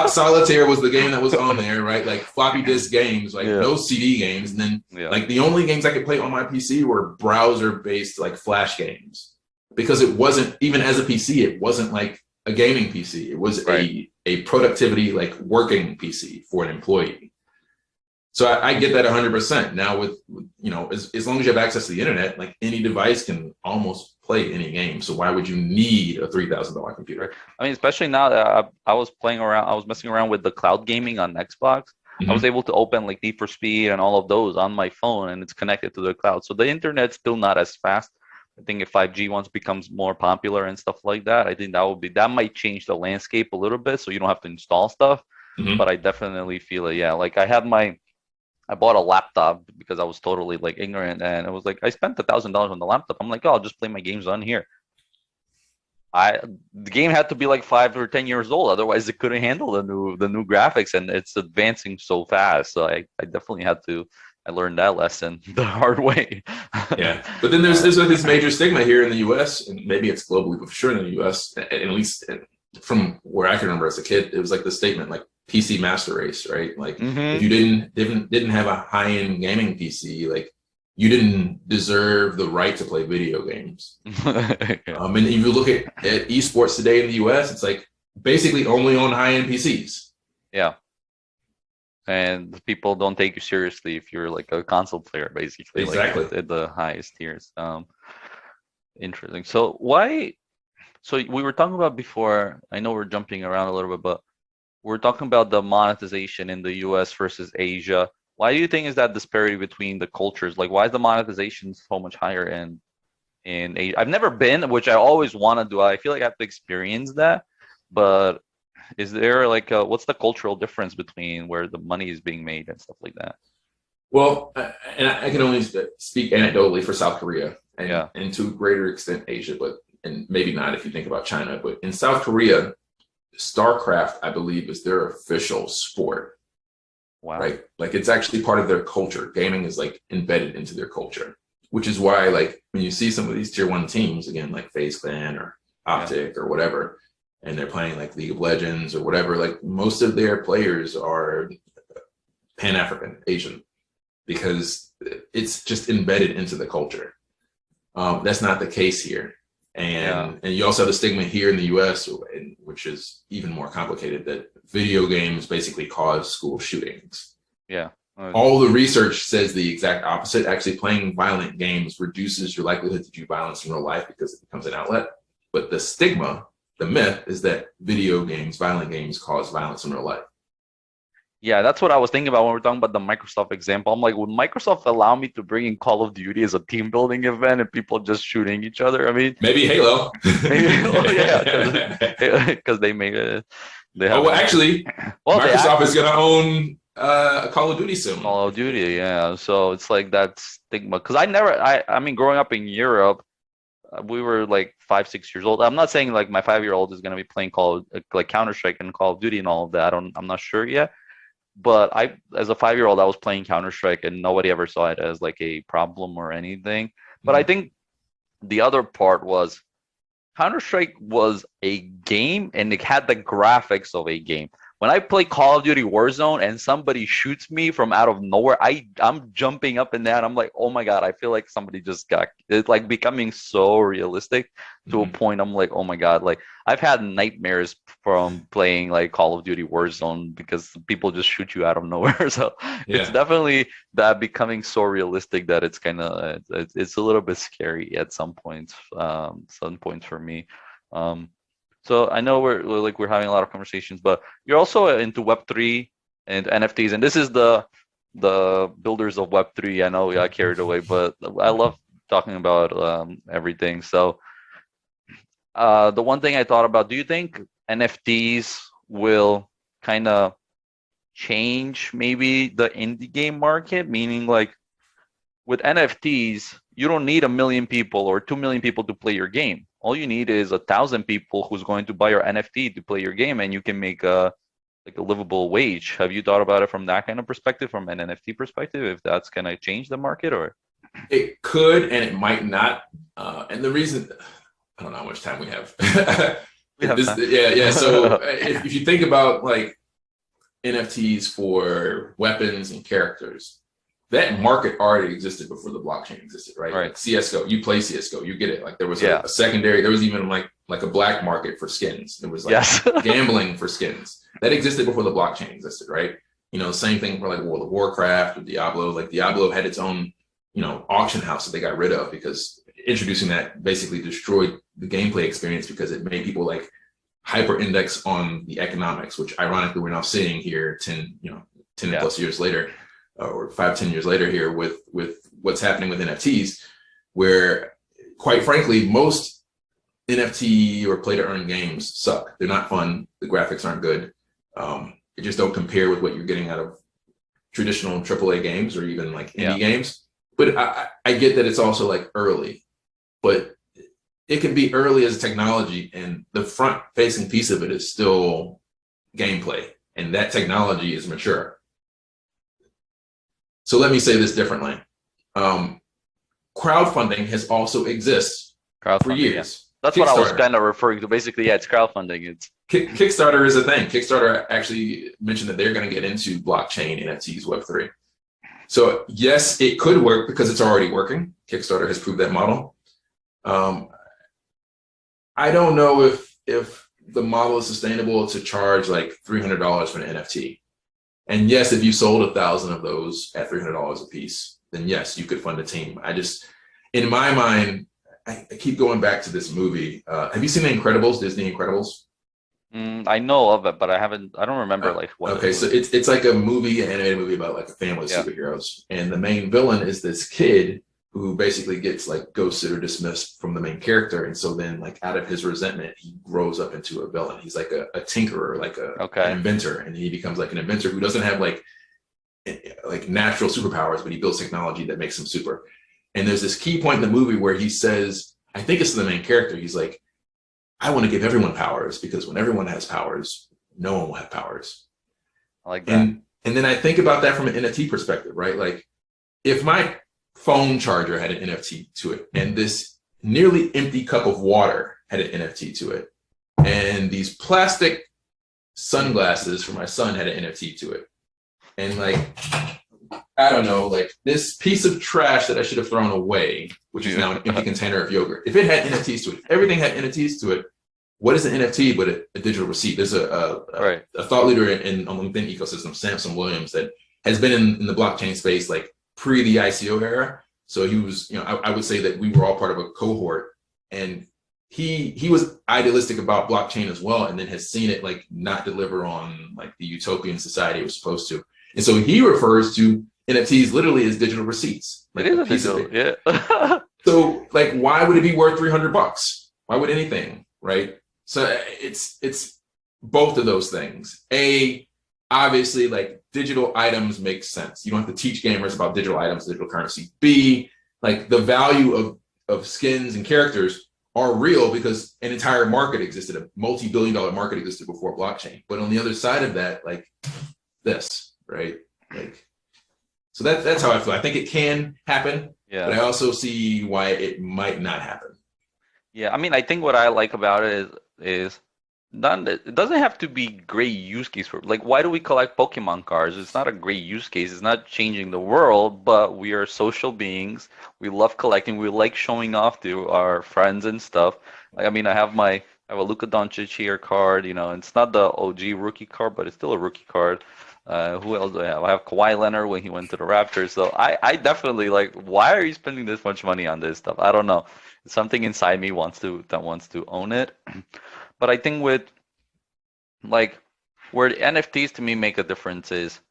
Solitaire was the game that was on there, right? Like floppy disk games, like no CD games. And then like the only games I could play on my PC were browser-based like Flash games, because it wasn't, even as a PC, it wasn't like a gaming PC. It was a productivity, like working PC for an employee. So I get that 100%. Now with as long as you have access to the internet, like any device can almost play any game. So why would you need a $3,000 computer? Especially now that I was messing around with the cloud gaming on Xbox. I was able to open like Need for Speed and all of those on my phone, and it's connected to the cloud. So the internet's still not as fast. I think if 5G once becomes more popular and stuff like that, I think that might change the landscape a little bit. So you don't have to install stuff. But I definitely feel it. Yeah, like I bought a laptop because I was totally like ignorant, and it was like I spent $1,000 on the laptop. I'm like, oh, I'll just play my games on here. The game had to be like 5 or 10 years old, otherwise it couldn't handle the new graphics, and it's advancing so fast. So I definitely had to. I learned that lesson the hard way. Yeah, but then there's like this major stigma here in the U.S. and maybe it's globally, but for sure in the U.S. At least from where I can remember as a kid, it was like the statement like PC master race, right? Like if you Hmm. didn't have a high end gaming PC, like you didn't deserve the right to play video games. Yeah. And if you look at esports today in the U.S., it's like basically only on high end PCs. Yeah. And people don't take you seriously if you're like a console player, basically, like Exactly. at the highest tiers. Interesting. So why? So we were talking about before. I know we're jumping around a little bit, but we're talking about the monetization in the U.S. versus Asia. Why do you think is that disparity between the cultures? Like, why is the monetization so much higher in Asia? I've never been, which I always want to do. I feel like I have to experience that, but is there like what's the cultural difference between where the money is being made and stuff like that? Well, and I can only speak anecdotally for South Korea Yeah. and to a greater extent Asia, but and maybe not if you think about China. But in South Korea, StarCraft, I believe, is their official sport, Wow. right? Like it's actually part of their culture. Gaming is like embedded into their culture, which is why like when you see some of these tier one teams again, like FaZe Clan or Yeah. Optic or whatever, and they're playing like League of Legends or whatever, like most of their players are Pan African, Asian because it's just embedded into the culture. That's not the case here. Yeah. And you also have the stigma here in the US, which is even more complicated, that video games basically cause school shootings. Yeah. All the research says the exact opposite. Actually, playing violent games reduces your likelihood to do violence in real life because it becomes an outlet. But the stigma, the myth, is that video games, violent games, cause violence in real life. Yeah, that's what I was thinking about when we're talking about the Microsoft example. I'm like, would Microsoft allow me to bring in Call of Duty as a team building event and people just shooting each other? I mean, Maybe Halo. maybe, well, yeah, because they made it, they Oh, have well, an, actually, well, they Microsoft is act going to own a Call of Duty soon. Call of Duty, yeah. So it's like that stigma. Because I mean, growing up in Europe, we were like 5, 6 years old. I'm not saying like my 5-year-old is gonna be playing like Counter Strike and Call of Duty and all of that. I'm not sure yet. But as a 5-year-old, I was playing Counter Strike, and nobody ever saw it as like a problem or anything. But I Mm-hmm. think the other part was Counter Strike was a game and it had the graphics of a game. When I play Call of Duty Warzone and somebody shoots me from out of nowhere, I'm jumping up and down. I'm like, oh my god, I feel like somebody just got. It's like becoming so realistic to a Mm-hmm. point. I'm like, oh my god, like I've had nightmares from playing like Call of Duty Warzone because people just shoot you out of nowhere. So it's Yeah. definitely that becoming so realistic that it's kind of it's a little bit scary at some points. Some points for me. Um, so I know we're having a lot of conversations, but you're also into Web3 and NFTs, and this is the builders of Web3. I know we got carried away, but I love talking about everything. So the one thing I thought about, do you think NFTs will kind of change maybe the indie game market? Meaning like with NFTs, you don't need 1 million people or 2 million people to play your game. All you need is 1,000 people who's going to buy your NFT to play your game, and you can make a like a livable wage. Have you thought about it from that kind of perspective, from an NFT perspective, if that's gonna change the market or? It could and it might not. And the reason, I don't know how much time we have. We have time. Yeah, yeah. So if you think about like NFTs for weapons and characters, that market already existed before the blockchain existed, right? Right. Like CS:GO, you play CS:GO, you get it. Like there was Yeah. a secondary, there was even like a black market for skins. There was like Yes. gambling for skins that existed before the blockchain existed, right? You know, same thing for like World of Warcraft or Diablo. Like Diablo had its own, you know, auction house that they got rid of because introducing that basically destroyed the gameplay experience because it made people like hyper index on the economics, which ironically we're now seeing here 10, you know, 10 Yeah. plus years later, or 5, 10 years later here with what's happening with NFTs, where quite frankly, most NFT or play to earn games suck. They're not fun. The graphics aren't good. They just don't compare with what you're getting out of traditional AAA games or even like indie Yeah. games. But I get that it's also like early, but it can be early as a technology, and the front facing piece of it is still gameplay, and that technology is mature. So let me say this differently. Crowdfunding has also exists for years. Yeah. That's what I was kind of referring to. Basically, yeah, it's crowdfunding. It's Kickstarter is a thing. Kickstarter actually mentioned that they're going to get into blockchain, NFTs, Web3. So yes, it could work because it's already working. Kickstarter has proved that model. I don't know if the model is sustainable to charge like $300 for an NFT. And yes, if you sold 1,000 of those at $300 a piece, then yes, you could fund a team. In my mind, I keep going back to this movie. Have you seen The Incredibles, Disney Incredibles? I know of it, but I don't remember like what. Okay, so it's like a movie, an animated movie about like a family of superheroes, and the main villain is this kid who basically gets like ghosted or dismissed from the main character, and so then like out of his resentment, he grows up into a villain. He's like a tinkerer, like an inventor, and he becomes like an inventor who doesn't have like natural superpowers, but he builds technology that makes him super. And there's this key point in the movie where he says, I think it's the main character, he's like, I want to give everyone powers, because when everyone has powers, no one will have powers. I like that. And then I think about that from an NFT perspective, right? Like if my phone charger had an NFT to it, and this nearly empty cup of water had an NFT to it, and these plastic sunglasses for my son had an NFT to it, and like, I don't know, like this piece of trash that I should have thrown away, which is now an empty container of yogurt, if it had NFTs to it, everything had NFTs to it, what is an NFT but a digital receipt? There's a thought leader in on LinkedIn ecosystem, Samson Williams, that has been in the blockchain space like pre the ICO era. So he was, I would say that we were all part of a cohort, and he was idealistic about blockchain as well, and then has seen it like not deliver on like the utopian society it was supposed to. And so he refers to NFTs literally as digital receipts. Like it is a digital, yeah. So like, why would it be worth $300? Why would anything, right? So it's both of those things. Obviously, like digital items make sense. You don't have to teach gamers about digital items, digital currency. B, like the value of skins and characters are real because an entire market existed, a multi-billion-dollar market existed before blockchain. But on the other side of that, like this, right? Like, so that's how I feel. I think it can happen, but I also see why it might not happen. Yeah, I mean, I think what I like about it is it doesn't have to be great use case for, like, why do we collect Pokemon cards? It's not a great use case. It's not changing the world, but we are social beings. We love collecting. We like showing off to our friends and stuff. Like, I mean, I have a Luka Doncic here card, and it's not the OG rookie card, but it's still a rookie card. Who else do I have? I have Kawhi Leonard when he went to the Raptors. So I definitely like, why are you spending this much money on this stuff? I don't know. Something inside me wants to own it. But I think with like where the NFTs to me make a difference is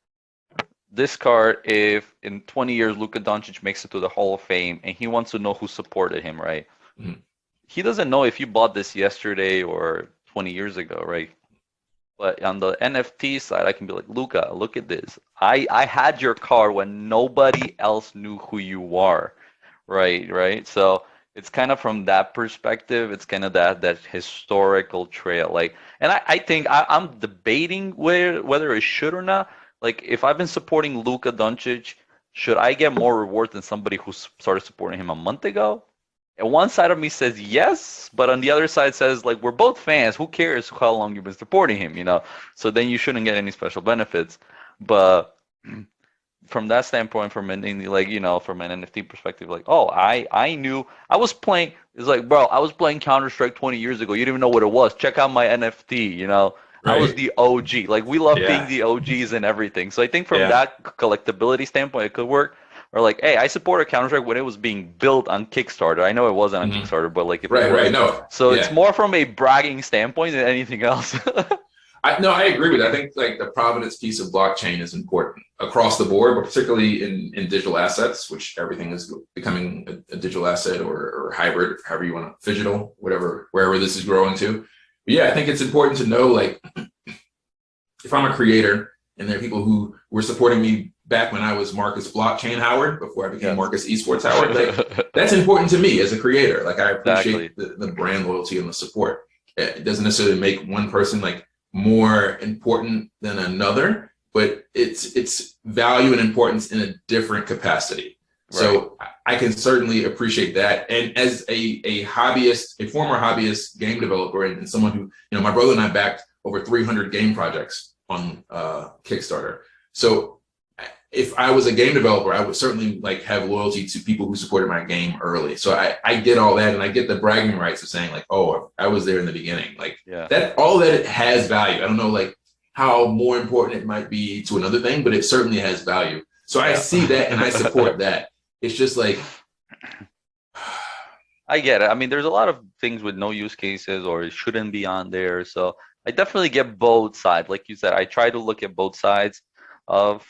this card, if in 20 years Luka Doncic makes it to the Hall of Fame and he wants to know who supported him, right? Mm-hmm. He doesn't know if you bought this yesterday or 20 years ago, right? But on the NFT side, I can be like, Luka, look at this. I had your card when nobody else knew who you are, right? So it's kind of from that perspective, it's kind of that historical trail. Like, and I think I'm debating whether it should or not. Like, if I've been supporting Luka Doncic, should I get more reward than somebody who started supporting him a month ago? And one side of me says yes, but on the other side says, like, we're both fans. Who cares how long you've been supporting him, So then you shouldn't get any special benefits. But from that standpoint, from an NFT perspective, like, oh, I knew I was playing. It's like, bro, I was playing Counter-Strike 20 years ago. You didn't even know what it was. Check out my NFT. Right. I was the OG. Like, we love being the OGs and everything. So I think from that collectability standpoint, it could work. Or like, hey, I supported Counter-Strike when it was being built on Kickstarter. I know it wasn't on Kickstarter, but like, it's more from a bragging standpoint than anything else. I agree with that. I think like the providence piece of blockchain is important across the board, but particularly in digital assets, which everything is becoming a digital asset or hybrid, however you want to, phygital, wherever this is growing to. But yeah, I think it's important to know, like, if I'm a creator and there are people who were supporting me back when I was Marcus Blockchain Howard, before I became Marcus Esports Howard. Like, that's important to me as a creator. Like, I appreciate the brand loyalty and the support. It doesn't necessarily make one person like more important than another, but it's value and importance in a different capacity. Right. So I can certainly appreciate that. And as a hobbyist, a former hobbyist game developer, and someone who, you know, my brother and I backed over 300 game projects on Kickstarter. So if I was a game developer, I would certainly like have loyalty to people who supported my game early. So I get all that, and I get the bragging rights of saying like, oh, I was there in the beginning. Like that, all that it has value. I don't know like how more important it might be to another thing, but it certainly has value. So I see that and I support that. It's just like, I get it. I mean, there's a lot of things with no use cases or it shouldn't be on there. So I definitely get both sides. Like you said, I try to look at both sides of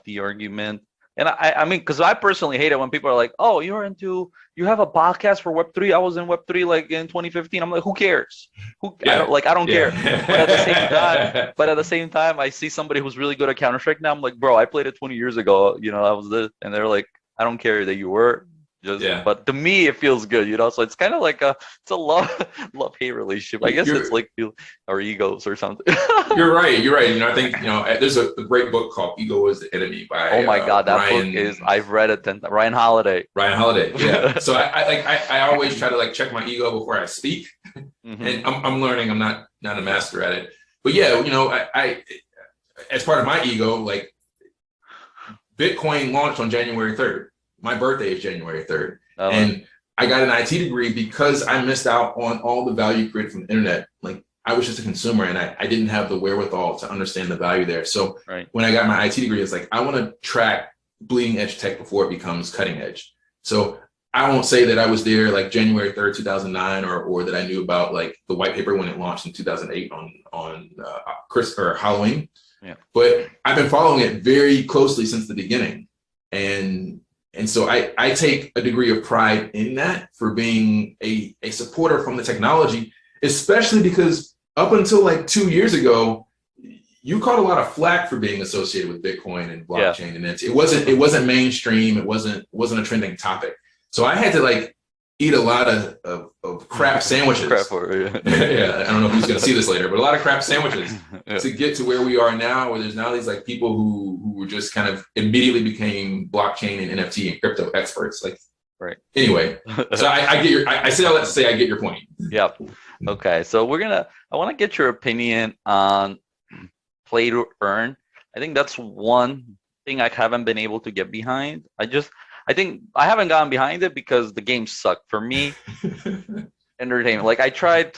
the argument. And I mean, because I personally hate it when people are like, oh, you have a podcast for Web3. I was in Web3 like in 2015. I'm like, who cares? I don't care. But at the same time, I see somebody who's really good at Counter-Strike now. I'm like, bro, I played it 20 years ago. You know, I was this, and they're like, I don't care that you were. But to me, it feels good, you know. So it's kind of like it's a love-hate relationship. I guess it's like our egos or something. You're right. You know, I think, you know, there's a great book called "Ego Is the Enemy" by oh my god, that book is, I've read it 10 times. Ryan Holiday. Yeah. So I always try to like check my ego before I speak, and I'm learning. I'm not a master at it, but yeah, you know, I as part of my ego, like Bitcoin launched on January 3rd. My birthday is January 3rd. And I got an IT degree because I missed out on all the value created from the internet. Like, I was just a consumer and I didn't have the wherewithal to understand the value there. So when I got my IT degree, it's like, I want to track bleeding edge tech before it becomes cutting edge. So I won't say that I was there like January 3rd, 2009, or that I knew about like the white paper when it launched in 2008 on Halloween. Yeah. But I've been following it very closely since the beginning. And so I take a degree of pride in that, for being a supporter from the technology, especially because up until like 2 years ago, you caught a lot of flack for being associated with Bitcoin and blockchain, and it wasn't mainstream. It wasn't a trending topic. So I had to like eat a lot of crap sandwiches. Yeah, I don't know who's going to see this later, but a lot of crap sandwiches to get to where we are now, where there's now these like people who were just kind of immediately became blockchain and NFT and crypto experts. Like, anyway, so I get your, I say all that to say I get your point. Yep. Okay, so I want to get your opinion on play to earn. I think that's one thing I haven't been able to get behind. I think I haven't gotten behind it because the game sucked for me. Entertainment. Like I tried,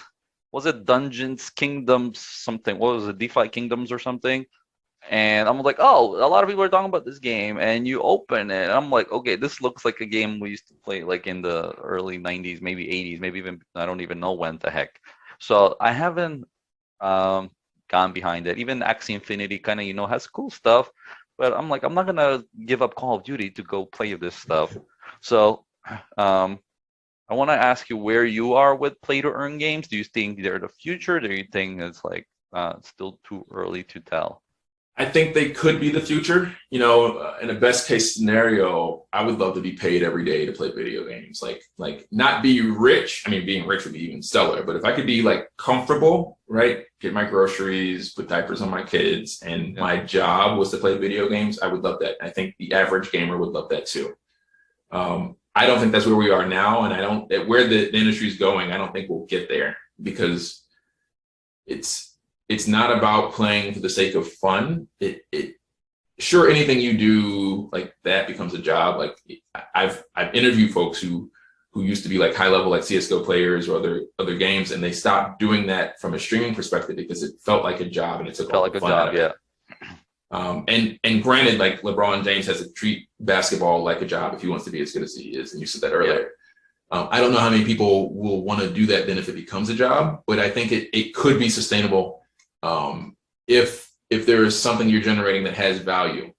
was it Dungeons, Kingdoms, something? What was it, DeFi Kingdoms or something? And I'm like, oh, a lot of people are talking about this game, and you open it. And I'm like, okay, this looks like a game we used to play like in the early 90s, maybe 80s, maybe even, I don't even know when the heck. So I haven't gone behind it. Even Axie Infinity kind of, you know, has cool stuff. But I'm like, I'm not going to give up Call of Duty to go play this stuff. So I want to ask you where you are with play-to-earn games. Do you think they're the future? Do you think it's like still too early to tell? I think they could be the future. You know, in a best case scenario, I would love to be paid every day to play video games. Like not be rich. I mean, being rich would be even stellar. But if I could be like comfortable, right, get my groceries, put diapers on my kids, and my job was to play video games, I would love that. I think the average gamer would love that too. I don't think that's where we are now, and I don't where the industry is going. I don't think we'll get there because it's not about playing for the sake of fun. Sure, anything you do like that becomes a job. Like I've interviewed folks who used to be like high level like CS:GO players or other games, and they stopped doing that from a streaming perspective because it felt like a job and it took all the fun out of it. And granted, like LeBron James has to treat basketball like a job if he wants to be as good as he is, and you said that earlier. I don't know how many people will want to do that then if it becomes a job, but I think it could be sustainable if there is something you're generating that has value.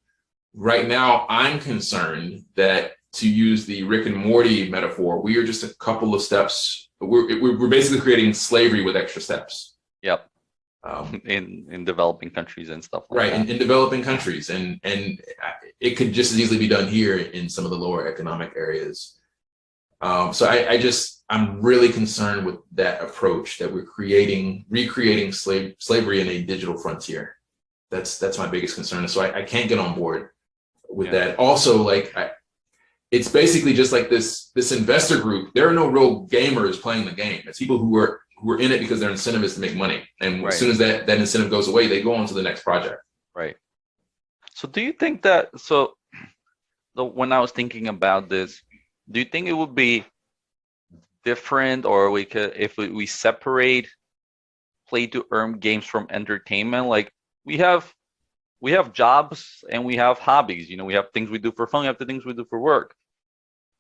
Right now, I'm concerned that, to use the Rick and Morty metaphor, we are just a couple of steps. We're basically creating slavery with extra steps. Yep. in developing countries and stuff like Right, that. in developing countries, and it could just as easily be done here in some of the lower economic areas. So I'm really concerned with that approach that we're recreating slavery in a digital frontier. That's my biggest concern. So I can't get on board with that. Also, like it's basically just like this investor group. There are no real gamers playing the game. It's people who are in it because their incentive is to make money. And as soon as that incentive goes away, they go on to the next project. Right. So do you think that, when I was thinking about this, do you think it would be different, or we could, if we separate play to earn games from entertainment? Like we have jobs and we have hobbies, we have things we do for fun, we have the things we do for work.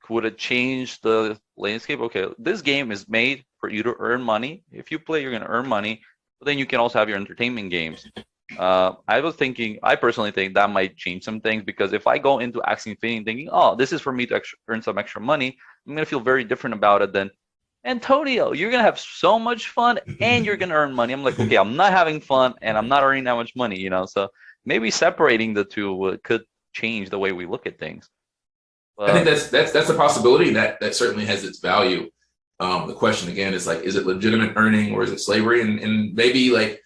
Would it change the landscape? Okay, this game is made for you to earn money. If you play, you're going to earn money, but then you can also have your entertainment games. I personally think that might change some things, because if I go into Axie Infinity thinking, oh, this is for me to earn some extra money, I'm going to feel very different about it than, Antonio, you're going to have so much fun and you're going to earn money. I'm like, okay, I'm not having fun and I'm not earning that much money, so maybe separating the two could change the way we look at things. I think that's a possibility that certainly has its value. The question again is like, is it legitimate earning or is it slavery? And maybe like,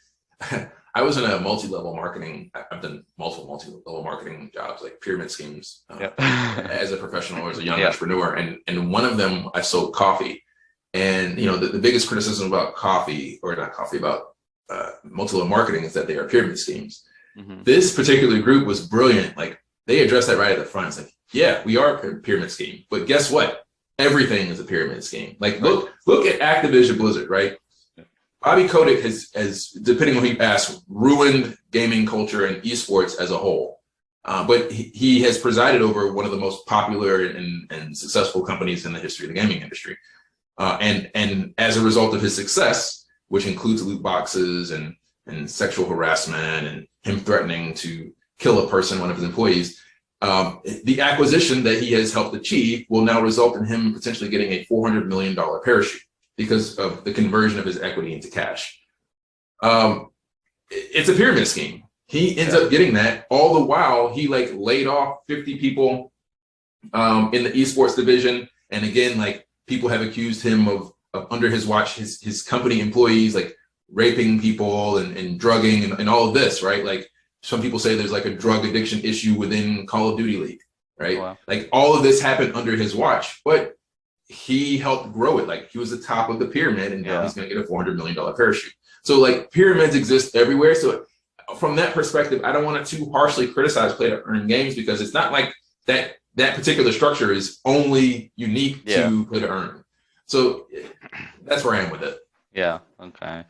I was in a multi-level marketing. I've done multiple multi-level marketing jobs, like pyramid schemes, as a professional or as a young entrepreneur. And one of them, I sold coffee. And the biggest criticism about coffee, or not coffee, about multi-level marketing is that they are pyramid schemes. Mm-hmm. This particular group was brilliant. Like they addressed that right at the front. It's like, yeah, we are a pyramid scheme, but guess what? Everything is a pyramid scheme. Like look at Activision Blizzard, right? Bobby Kotick has, depending on who you ask, ruined gaming culture and esports as a whole. But he has presided over one of the most popular and successful companies in the history of the gaming industry. And as a result of his success, which includes loot boxes and sexual harassment and him threatening to kill a person, one of his employees, the acquisition that he has helped achieve will now result in him potentially getting a $400 million parachute because of the conversion of his equity into cash. It's a pyramid scheme. He ends up getting that. All the while, he like laid off 50 people in the esports division. And again, like people have accused him of under his watch, his company employees like raping people and drugging and all of this, right? Like some people say there's like a drug addiction issue within Call of Duty League, right? Wow. Like all of this happened under his watch, but he helped grow it. Like he was the top of the pyramid, and now he's going to get a $400 million parachute. So like pyramids exist everywhere. So from that perspective, I don't want to too harshly criticize play to earn games, because it's not like that particular structure is only unique to play to earn. So that's where I am with it. Yeah. Okay.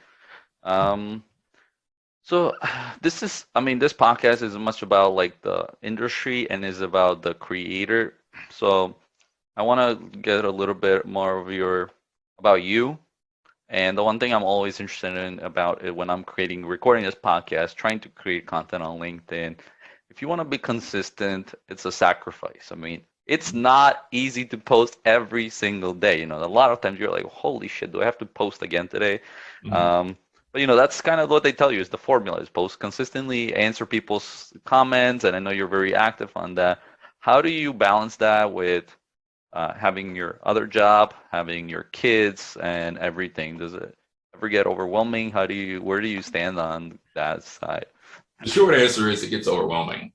So this podcast is much about like the industry and is about the creator. So I want to get a little bit more of about you. And the one thing I'm always interested in about it when I'm recording this podcast, trying to create content on LinkedIn, if you want to be consistent, it's a sacrifice. I mean, it's not easy to post every single day. A lot of times you're like, holy shit, do I have to post again today? Mm-hmm. But that's kind of what they tell you is the formula is post consistently, answer people's comments, and I know you're very active on that. How do you balance that with having your other job, having your kids, and everything? Does it ever get overwhelming? Where do you stand on that side? The short answer is it gets overwhelming.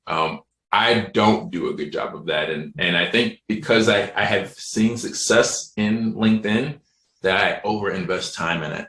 I don't do a good job of that, and I think because I have seen success in LinkedIn that I overinvest time in it.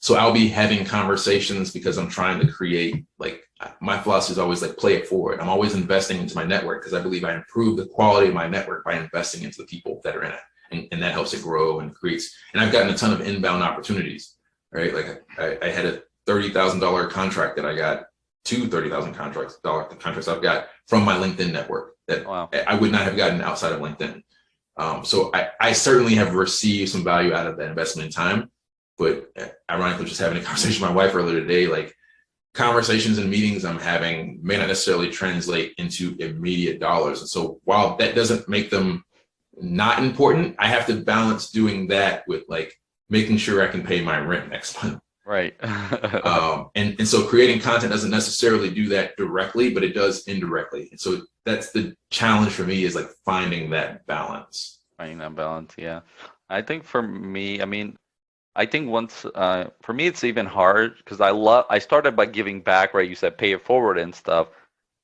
So I'll be having conversations because I'm trying to create, like, my philosophy is always like play it forward. I'm always investing into my network because I believe I improve the quality of my network by investing into the people that are in it. And that helps it grow and creates, and I've gotten a ton of inbound opportunities, right? Like I had a $30,000 contract that I got, two $30,000 contracts I've got from my LinkedIn network that I would not have gotten outside of LinkedIn. So I certainly have received some value out of that investment in time. But ironically, just having a conversation with my wife earlier today, like conversations and meetings I'm having may not necessarily translate into immediate dollars. And so while that doesn't make them not important, I have to balance doing that with like making sure I can pay my rent next month. Right. And so creating content doesn't necessarily do that directly, but it does indirectly. And so that's the challenge for me, is like finding that balance. Finding that balance, yeah. I think for me, I mean, I think once for me it's even hard because I started by giving back, right? You said pay it forward and stuff.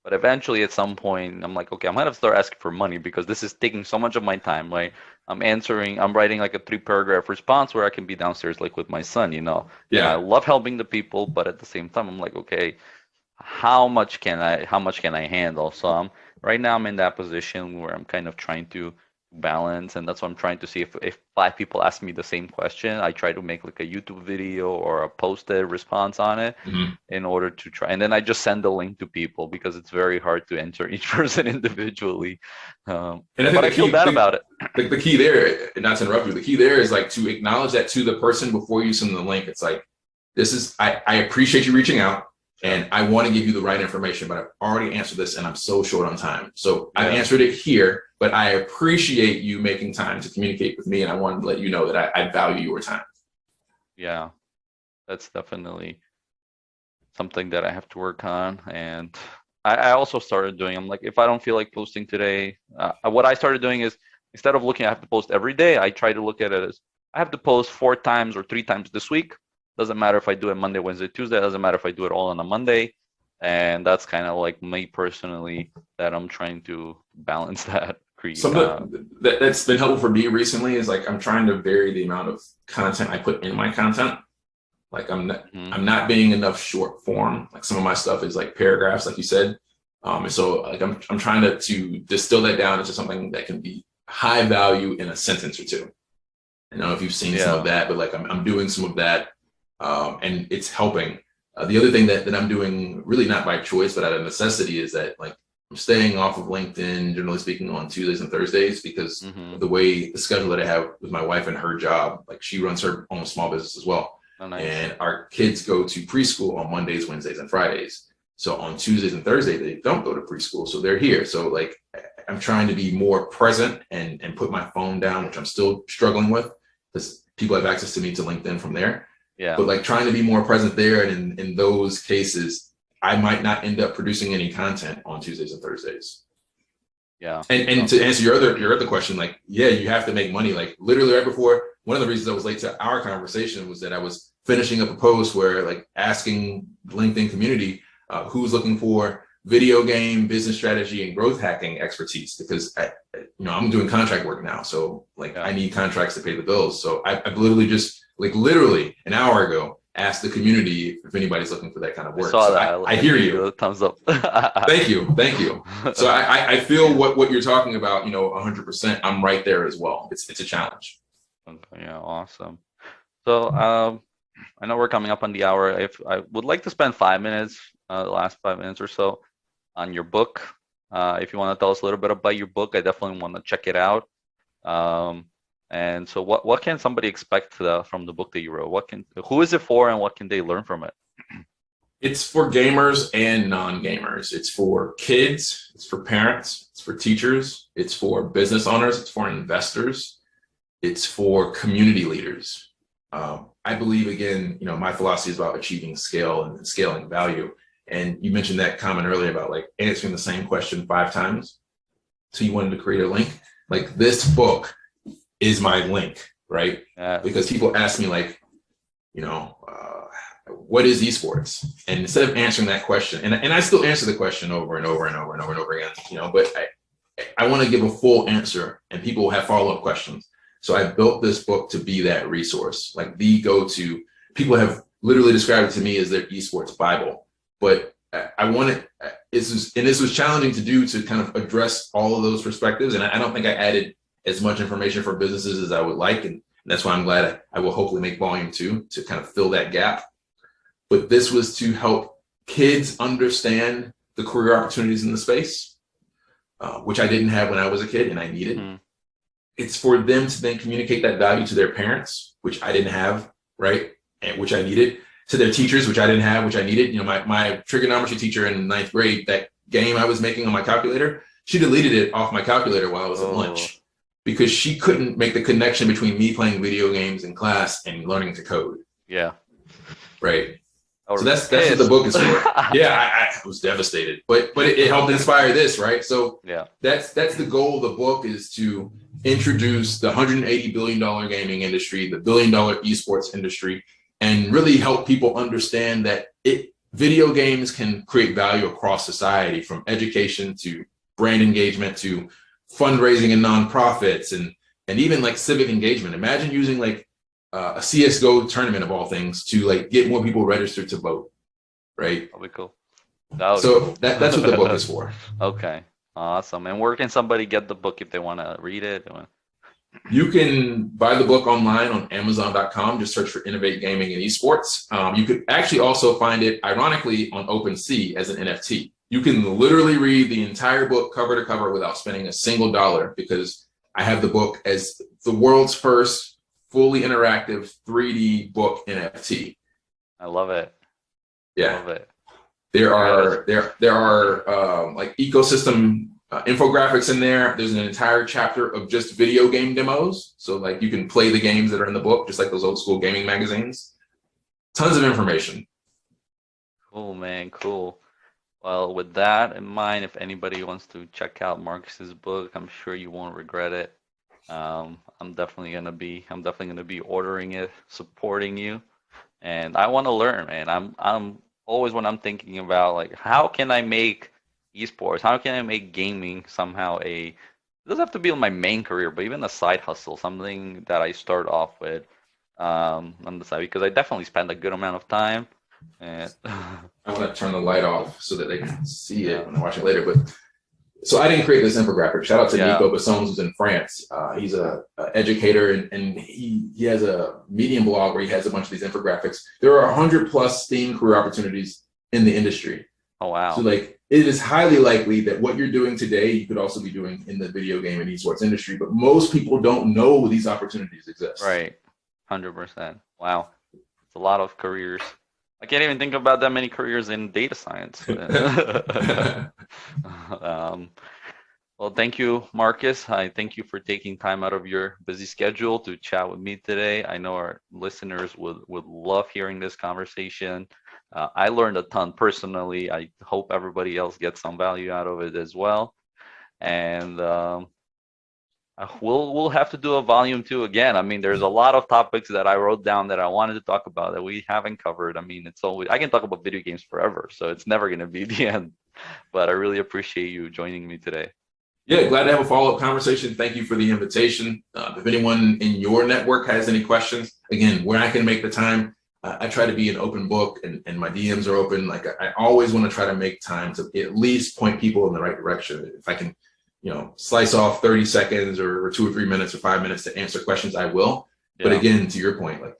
But eventually, at some point, I'm like, okay, I'm gonna start asking for money because this is taking so much of my time. Like, I'm writing like a 3 paragraph response where I can be downstairs like with my son, And I Yeah. love helping the people, but at the same time, I'm like, okay, how much can I handle? So right now I'm in that position where I'm kind of trying to balance, and that's what I'm trying to see if 5 people ask me the same question, I try to make like a YouTube video or a posted response on it Mhm. in order to try, and then I just send the link to people because it's very hard to enter each person individually. And I think But I feel bad about it. the key there, and not to interrupt you, the key there is like to acknowledge that to the person before you send the link. It's like, I appreciate you reaching out, Sure. and I want to give you the right information, but I've already answered this and I'm so short on time. So I've Yeah. answered it here, but I appreciate you making time to communicate with me. And I wanted to let you know that I value your time. Yeah. That's definitely something that I have to work on. And I also started doing, I'm like, if I don't feel like posting today, what I started doing is instead of looking, I have to post every day, I try to look at it as I have to post 4 times or 3 times this week. Doesn't matter if I do it Monday, Wednesday, Tuesday. Doesn't matter if I do it all on a Monday. And that's kind of like me personally that I'm trying to balance that. Something that's been helpful for me recently is like I'm trying to vary the amount of content I put in my content. Like I'm not being enough short form. Like some of my stuff is like paragraphs, like you said. And so like I'm trying to distill that down into something that can be high value in a sentence or two. I don't know if you've seen some of Yeah. that, but like I'm doing some of that, and it's helping. The other thing that I'm doing, really not by choice, but out of necessity, is that like I'm staying off of LinkedIn, generally speaking, on Tuesdays and Thursdays because of the schedule that I have with my wife and her job. Like she runs her own small business as well. Oh, nice. And our kids go to preschool on Mondays, Wednesdays, and Fridays. So on Tuesdays and Thursdays, they don't go to preschool. So they're here. So like I'm trying to be more present and put my phone down, which I'm still struggling with because people have access to me to LinkedIn from there. Yeah. But like trying to be more present there. And in those cases, I might not end up producing any content on Tuesdays and Thursdays. Yeah. And to answer your other question, like, yeah, you have to make money. Like literally right before, one of the reasons I was late to our conversation was that I was finishing up a post where like asking the LinkedIn community who's looking for video game, business strategy, and growth hacking expertise, because I'm doing contract work now. So like I need contracts to pay the bills. So I've literally just literally an hour ago asked the community if anybody's looking for that kind of work. I saw so that. I hear you. Thumbs up. Thank you. So I feel what you're talking about, 100%. I'm right there as well. It's a challenge. Okay, yeah, awesome. So I know we're coming up on the hour. If I would like to spend 5 minutes, the last 5 minutes or so, on your book. If you want to tell us a little bit about your book, I definitely want to check it out. And so what can somebody expect from the book that you wrote? Who is it for, and what can they learn from it? It's for gamers and non-gamers. It's for kids, it's for parents, it's for teachers, it's for business owners, it's for investors, it's for community leaders. I believe, again, my philosophy is about achieving scale and scaling value. And you mentioned that comment earlier about like answering the same question 5 times. So you wanted to create a link. Like this book is my link, right? Because people ask me like, what is esports? And instead of answering that question, and I still answer the question over and over and over and over and over again, but I want to give a full answer, and people will have follow-up questions. So I built this book to be that resource, like the go-to. People have literally described it to me as their esports Bible. But I wanted, this was challenging to do, to kind of address all of those perspectives. And I don't think I added as much information for businesses as I would like. And that's why I'm glad I will hopefully make volume 2 to kind of fill that gap. But this was to help kids understand the career opportunities in the space, which I didn't have when I was a kid and I needed. Mm-hmm. It's for them to then communicate that value to their parents, which I didn't have, right? And which I needed. To their teachers, which I didn't have, which I needed. My trigonometry teacher in 9th grade, that game I was making on my calculator, she deleted it off my calculator while I was at lunch because she couldn't make the connection between me playing video games in class and learning to code. Yeah. right? Or So that's what the book is for. Yeah, I was devastated, but it helped inspire this, right? So yeah, that's the goal of the book, is to introduce the $180 billion gaming industry, the $1 billion esports industry, and really help people understand that video games can create value across society, from education to brand engagement to fundraising and nonprofits, and even like civic engagement. Imagine using like a CS:GO tournament of all things to like get more people registered to vote, right? that'll be cool. That'll be So cool. that's what the book is for. Okay, awesome. And where can somebody get the book if they want to read it? You can buy the book online on Amazon.com. Just search for Innovate Gaming and Esports. You could actually also find it, ironically, on OpenSea as an NFT. You can literally read the entire book cover to cover without spending a single dollar, because I have the book as the world's first fully interactive 3D book NFT. I love it. Yeah. I love it. There are like ecosystem infographics in there. There's an entire chapter of just video game demos. So like you can play the games that are in the book, just like those old school gaming magazines. Tons of information. Cool, man. Cool. Well, with that in mind, if anybody wants to check out Marcus's book, I'm sure you won't regret it. I'm definitely gonna be ordering it, supporting you, and I want to learn, man. I'm always, when I'm thinking about like how can I make esports, how can I make gaming somehow it doesn't have to be my main career, but even a side hustle, something that I start off with on the side, because I definitely spend a good amount of time. And I want to turn the light off so that they can see it when I watch it later. But so I didn't create this infographic. Shout out to Nico Bassons, who's in France. He's a educator, and he has a Medium blog where he has a bunch of these infographics. There are 100+ STEAM career opportunities in the industry. Oh wow! So like, it is highly likely that what you're doing today, you could also be doing in the video game and esports industry. But most people don't know these opportunities exist. Right, 100%. Wow, it's a lot of careers. I can't even think about that many careers in data science. Well, thank you, Marcus. I thank you for taking time out of your busy schedule to chat with me today. I know our listeners would love hearing this conversation. I learned a ton personally. I hope everybody else gets some value out of it as well. And we'll have to do a volume 2 again. I mean, there's a lot of topics that I wrote down that I wanted to talk about that we haven't covered. I mean, it's always, I can talk about video games forever, so it's never going to be the end. But I really appreciate you joining me today. Yeah, glad to have a follow-up conversation. Thank you for the invitation. If anyone in your network has any questions, again, where I can make the time, I try to be an open book, and my DMs are open. Like, I always want to try to make time to at least point people in the right direction. If I can, slice off 30 seconds or 2 or 3 minutes or 5 minutes to answer questions, I will. Yeah. But again, to your point, like,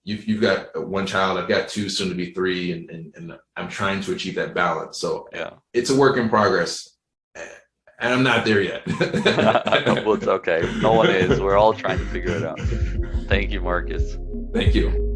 you've got one child, I've got 2, soon to be 3, and I'm trying to achieve that balance. So yeah, it's a work in progress, and I'm not there yet. Well, it's okay. No one is. We're all trying to figure it out. Thank you, Marcus. Thank you.